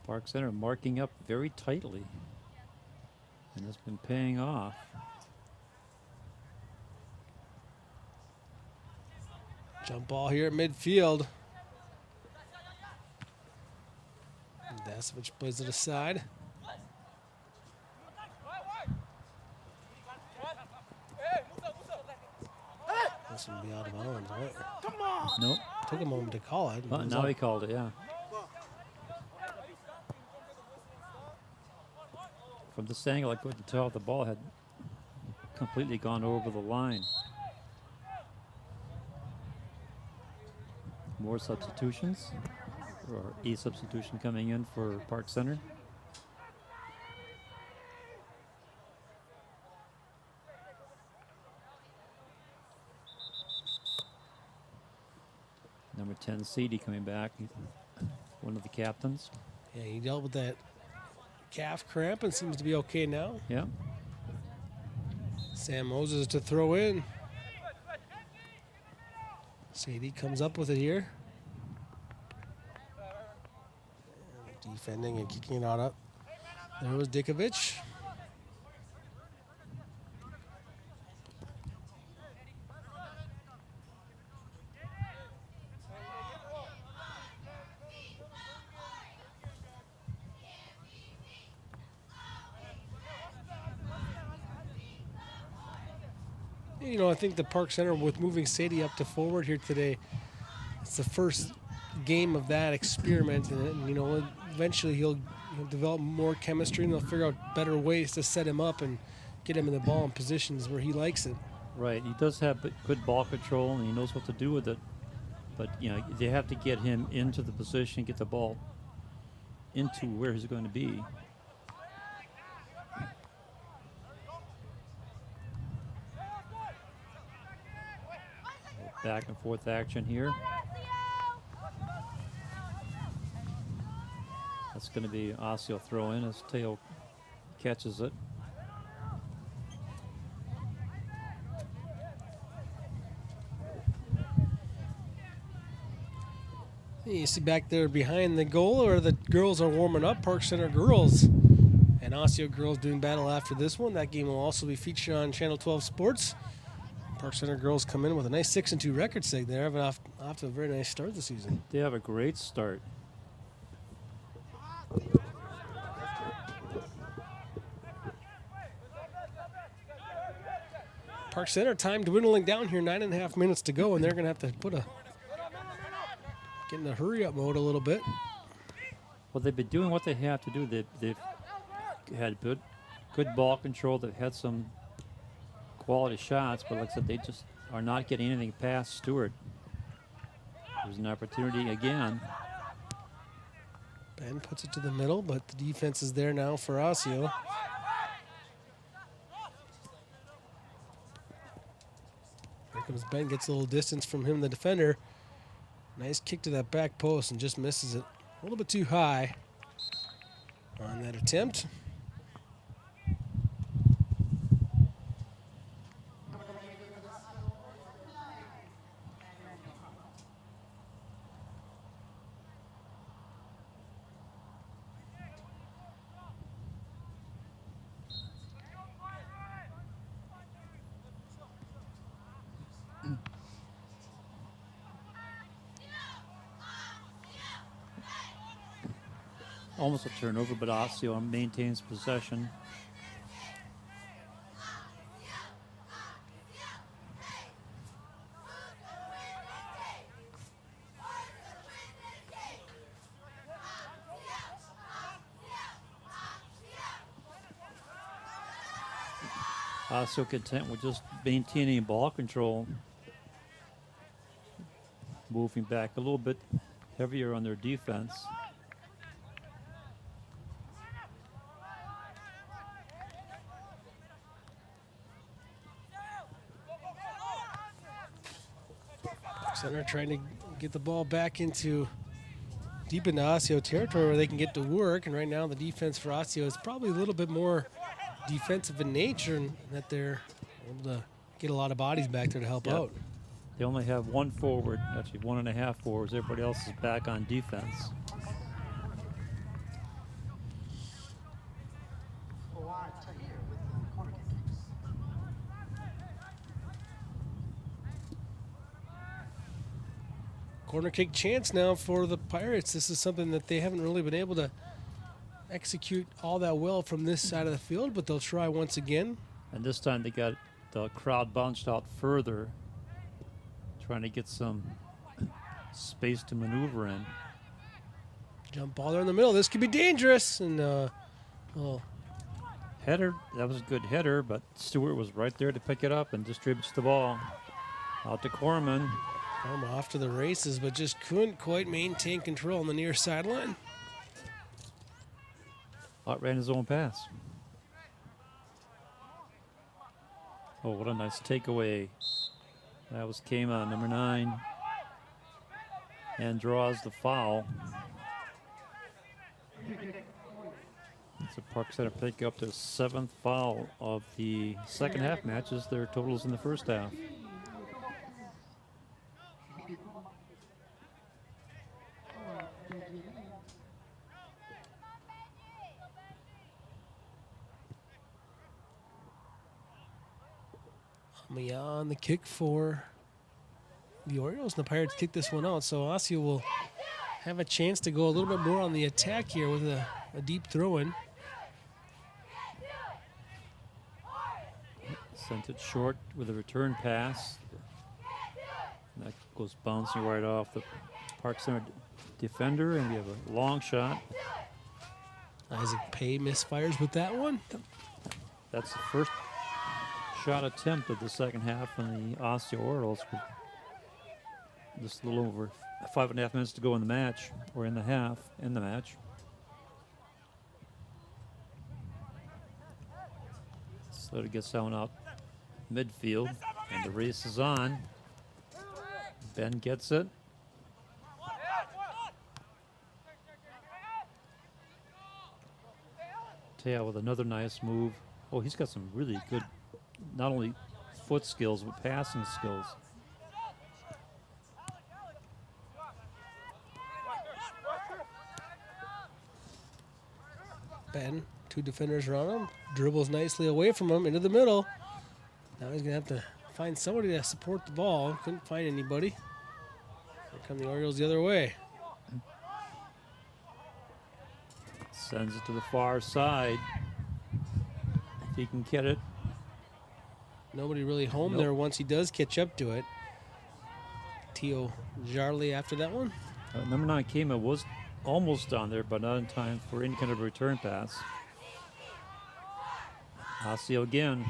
Speaker 2: Park Center marking up very tightly, and it's been paying off.
Speaker 1: Jump ball here at midfield. Dasovich plays it aside. This will be out of bounds, right?
Speaker 2: Nope.
Speaker 1: Took a moment to call it.
Speaker 2: Oh, now he called it, yeah. From this angle, I couldn't tell if the ball had completely gone over the line. More substitutions, or a substitution coming in for Park Center. Number 10, Seedy coming back, one of the captains.
Speaker 1: Yeah, he dealt with that calf cramp and seems to be okay now.
Speaker 2: Yeah.
Speaker 1: Sam Moses to throw in. Sadie comes up with it here. And defending and kicking it out up. There was Dikovic. You know, I think the Park Center, with moving Sadie up to forward here today, it's the first game of that experiment, and you know, eventually he'll develop more chemistry, and they'll figure out better ways to set him up and get him in the ball in positions where he likes it.
Speaker 2: Right, he does have good ball control, and he knows what to do with it. But you know, they have to get him into the position, get the ball into where he's going to be. Back and forth action here. That's going to be Osseo throw in as Teo catches it.
Speaker 1: You see back there behind the goal, or the girls are warming up, Park Center girls. And Osseo girls doing battle after this one. That game will also be featured on Channel 12 Sports. Park Center girls come in with a nice 6-2 record. They're having off to a very nice start this season.
Speaker 2: They have a great start.
Speaker 1: Park Center time dwindling down here, 9.5 minutes to go, and they're going to have to get in the hurry up mode a little bit.
Speaker 2: Well, they've been doing what they have to do. They've had good ball control. They've had some quality shots, but like I said, they just are not getting anything past Stewart. There's an opportunity again.
Speaker 1: Ben puts it to the middle, but the defense is there now for Osseo. Here comes Ben, gets a little distance from him, the defender. Nice kick to that back post and just misses it a little bit too high on that attempt.
Speaker 2: Almost a turnover, but Osseo maintains possession. Osseo content with just maintaining ball control. Moving back a little bit heavier on their defense.
Speaker 1: Center trying to get the ball back deep into Osseo territory where they can get to work. And right now the defense for Osseo is probably a little bit more defensive in nature, and that they're able to get a lot of bodies back there to help out.
Speaker 2: They only have one forward, actually 1.5 forwards. Everybody else is back on defense.
Speaker 1: Corner kick chance now for the Pirates. This is something that they haven't really been able to execute all that well from this side of the field, but they'll try once again.
Speaker 2: And this time they got the crowd bounced out further, trying to get some space to maneuver in.
Speaker 1: Jump ball there in the middle. This could be dangerous. And
Speaker 2: header, that was a good header, but Stewart was right there to pick it up and distributes the ball out to Corman.
Speaker 1: I'm off to the races, but just couldn't quite maintain control on the near sideline.
Speaker 2: Outran his own pass. Oh, what a nice takeaway. That was Kama, number 9. And draws the foul. So Park Center pick up their 7th foul of the second half matches, their totals in the first half.
Speaker 1: On the kick for the Orioles, and the Pirates kick this one out. So Osseo will have a chance to go a little bit more on the attack here with a deep throw in.
Speaker 2: Sent it short with a return pass. And that goes bouncing right off the Park Center defender, and we have a long shot.
Speaker 1: Isaac Pay misfires with that one.
Speaker 2: That's the first shot attempt of the second half in the Osseo Orioles. Just a little over 5.5 minutes to go in the match, or in the half, in the match. So it gets down out midfield, and the race is on. Ben gets it. Teo with another nice move. Oh, he's got some really good, not only foot skills, but passing skills.
Speaker 1: Ben, 2 defenders around him, dribbles nicely away from him into the middle. Now he's going to have to find somebody to support the ball. Couldn't find anybody. Here come the Orioles the other way.
Speaker 2: Sends it to the far side. If he can get it.
Speaker 1: Nobody really home there once he does catch up to it. Teo Jarley after that one.
Speaker 2: Number 9, Kama, was almost down there, but not in time for any kind of return pass. Osseo again.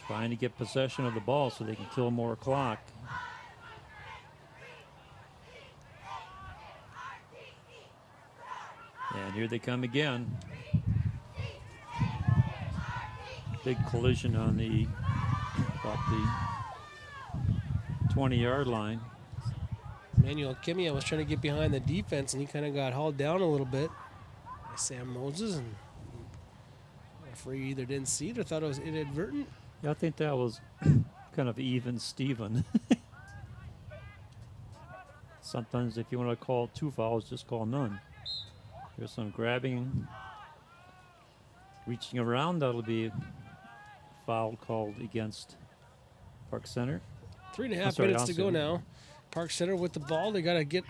Speaker 2: Trying to get possession of the ball so they can kill more clock. And here they come again. Big collision on the about the 20-yard line.
Speaker 1: Manuel Kimia was trying to get behind the defense, and he kind of got hauled down a little bit by Sam Moses, and the referee either didn't see it or thought it was inadvertent.
Speaker 2: Yeah, I think that was kind of even Steven. Sometimes if you want to call 2 fouls, just call none. There's some grabbing, reaching around. That'll be a foul called against Park Center.
Speaker 1: 3.5 minutes to go now. Park Center with the ball. They got to get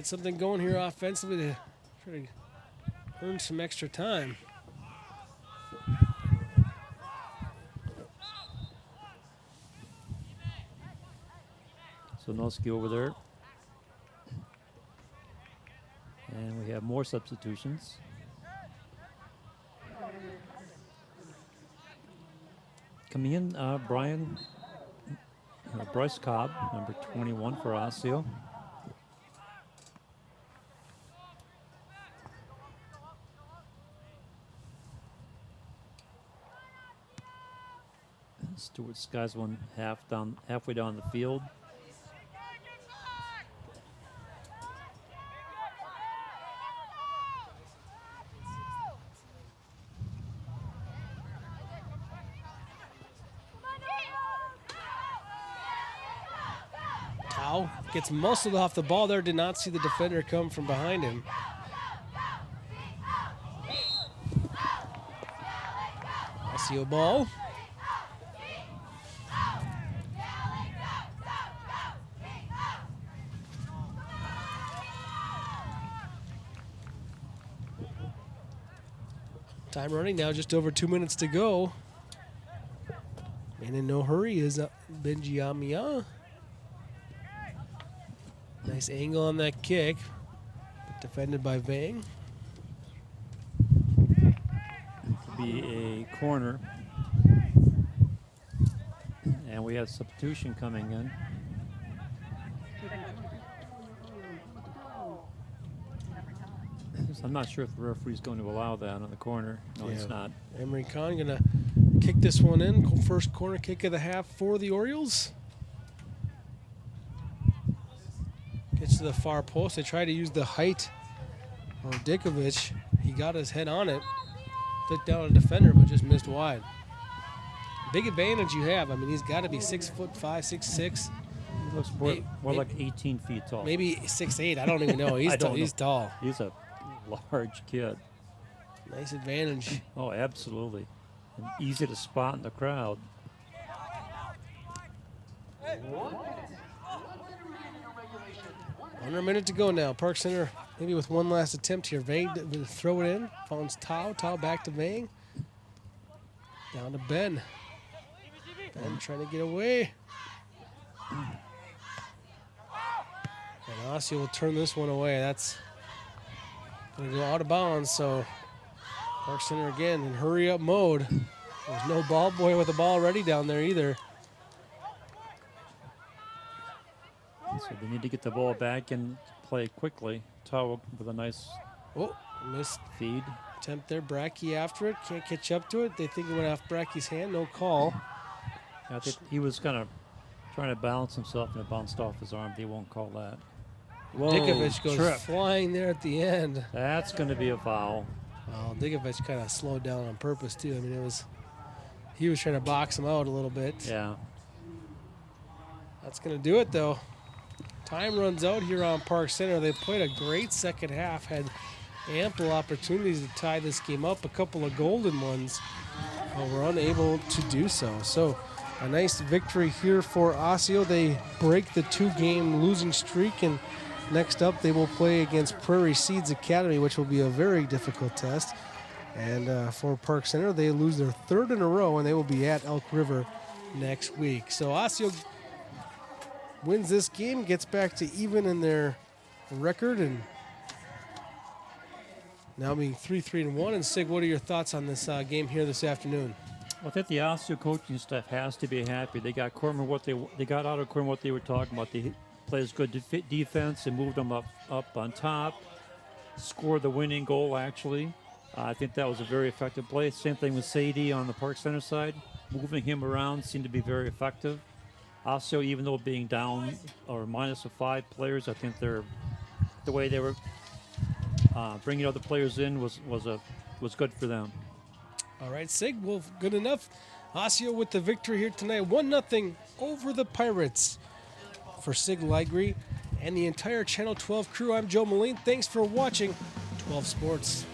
Speaker 1: something going here offensively to try to earn some extra time.
Speaker 2: So Noski over there. And we have more substitutions. Coming in, Bryce Cobb, number 21 for Osseo. Stewart skies one halfway down the field.
Speaker 1: Gets muscled off the ball there. Did not see the defender come from behind him. Osseo ball. Time running now, just over 2 minutes to go. And in no hurry is Benjiamia. Nice angle on that kick. Defended by Vang.
Speaker 2: Be a corner. And we have substitution coming in. I'm not sure if the referee's going to allow that on the corner. No,
Speaker 1: Yeah.
Speaker 2: it's not.
Speaker 1: Emery Khan going to kick this one in. First corner kick of the half for the Orioles. Gets to the far post. They try to use the height on Dikovic. He got his head on it. Took down a defender, but just missed wide. Big advantage you have. I mean, he's got to be 6'5", 6'6".
Speaker 2: He looks more like 18 feet tall.
Speaker 1: Maybe 6'8". I don't even know. He's tall. He's tall.
Speaker 2: He's a large kid.
Speaker 1: Nice advantage.
Speaker 2: Oh, absolutely. And easy to spot in the crowd.
Speaker 1: Under a minute to go now. Park Center maybe with one last attempt here. Vang to throw it in. Finds Tao. Tao back to Vang. Down to Ben. Ben trying to get away. And Osseo will turn this one away. That's going to go out of bounds. So Park Center again in hurry-up mode. There's no ball boy with the ball ready down there either.
Speaker 2: So they need to get the ball back and play quickly. Tao with a nice
Speaker 1: Missed
Speaker 2: feed.
Speaker 1: attempt there. Brackey after it. Can't catch up to it. They think it went off Brackey's hand. No call.
Speaker 2: I think he was kind of trying to balance himself and it bounced off his arm. They won't call that. Whoa,
Speaker 1: Dikovic goes
Speaker 2: trip.
Speaker 1: flying there at the end.
Speaker 2: That's going to be a foul.
Speaker 1: Well, Dikovic kind of slowed down on purpose too. I mean, he was trying to box him out a little bit.
Speaker 2: Yeah.
Speaker 1: That's going to do it though. Time runs out here on Park Center. They played a great second half, had ample opportunities to tie this game up, a couple of golden ones, but were unable to do so. So a nice victory here for Osseo. They break the 2-game losing streak, and next up they will play against Prairie Seeds Academy, which will be a very difficult test. And for Park Center, they lose their 3rd in a row, and they will be at Elk River next week. So Osseo wins this game, gets back to even in their record, and now being 3-3-1. And Sig, what are your thoughts on this game here this afternoon?
Speaker 2: I think the Osseo coaching staff has to be happy. They got Corman they got out of Corman what they were talking about. They played good defense and moved them up on top. Scored the winning goal actually. I think that was a very effective play. Same thing with Sadie on the Park Center side. Moving him around seemed to be very effective. Osseo, even though being down or minus of 5 players, I think the way they were bringing other players in was good for them.
Speaker 1: All right, Sig, well, good enough. Osseo with the victory here tonight, 1-0 over the Pirates. For Sig Ligry and the entire Channel 12 crew, I'm Joe Moline. Thanks for watching 12 Sports.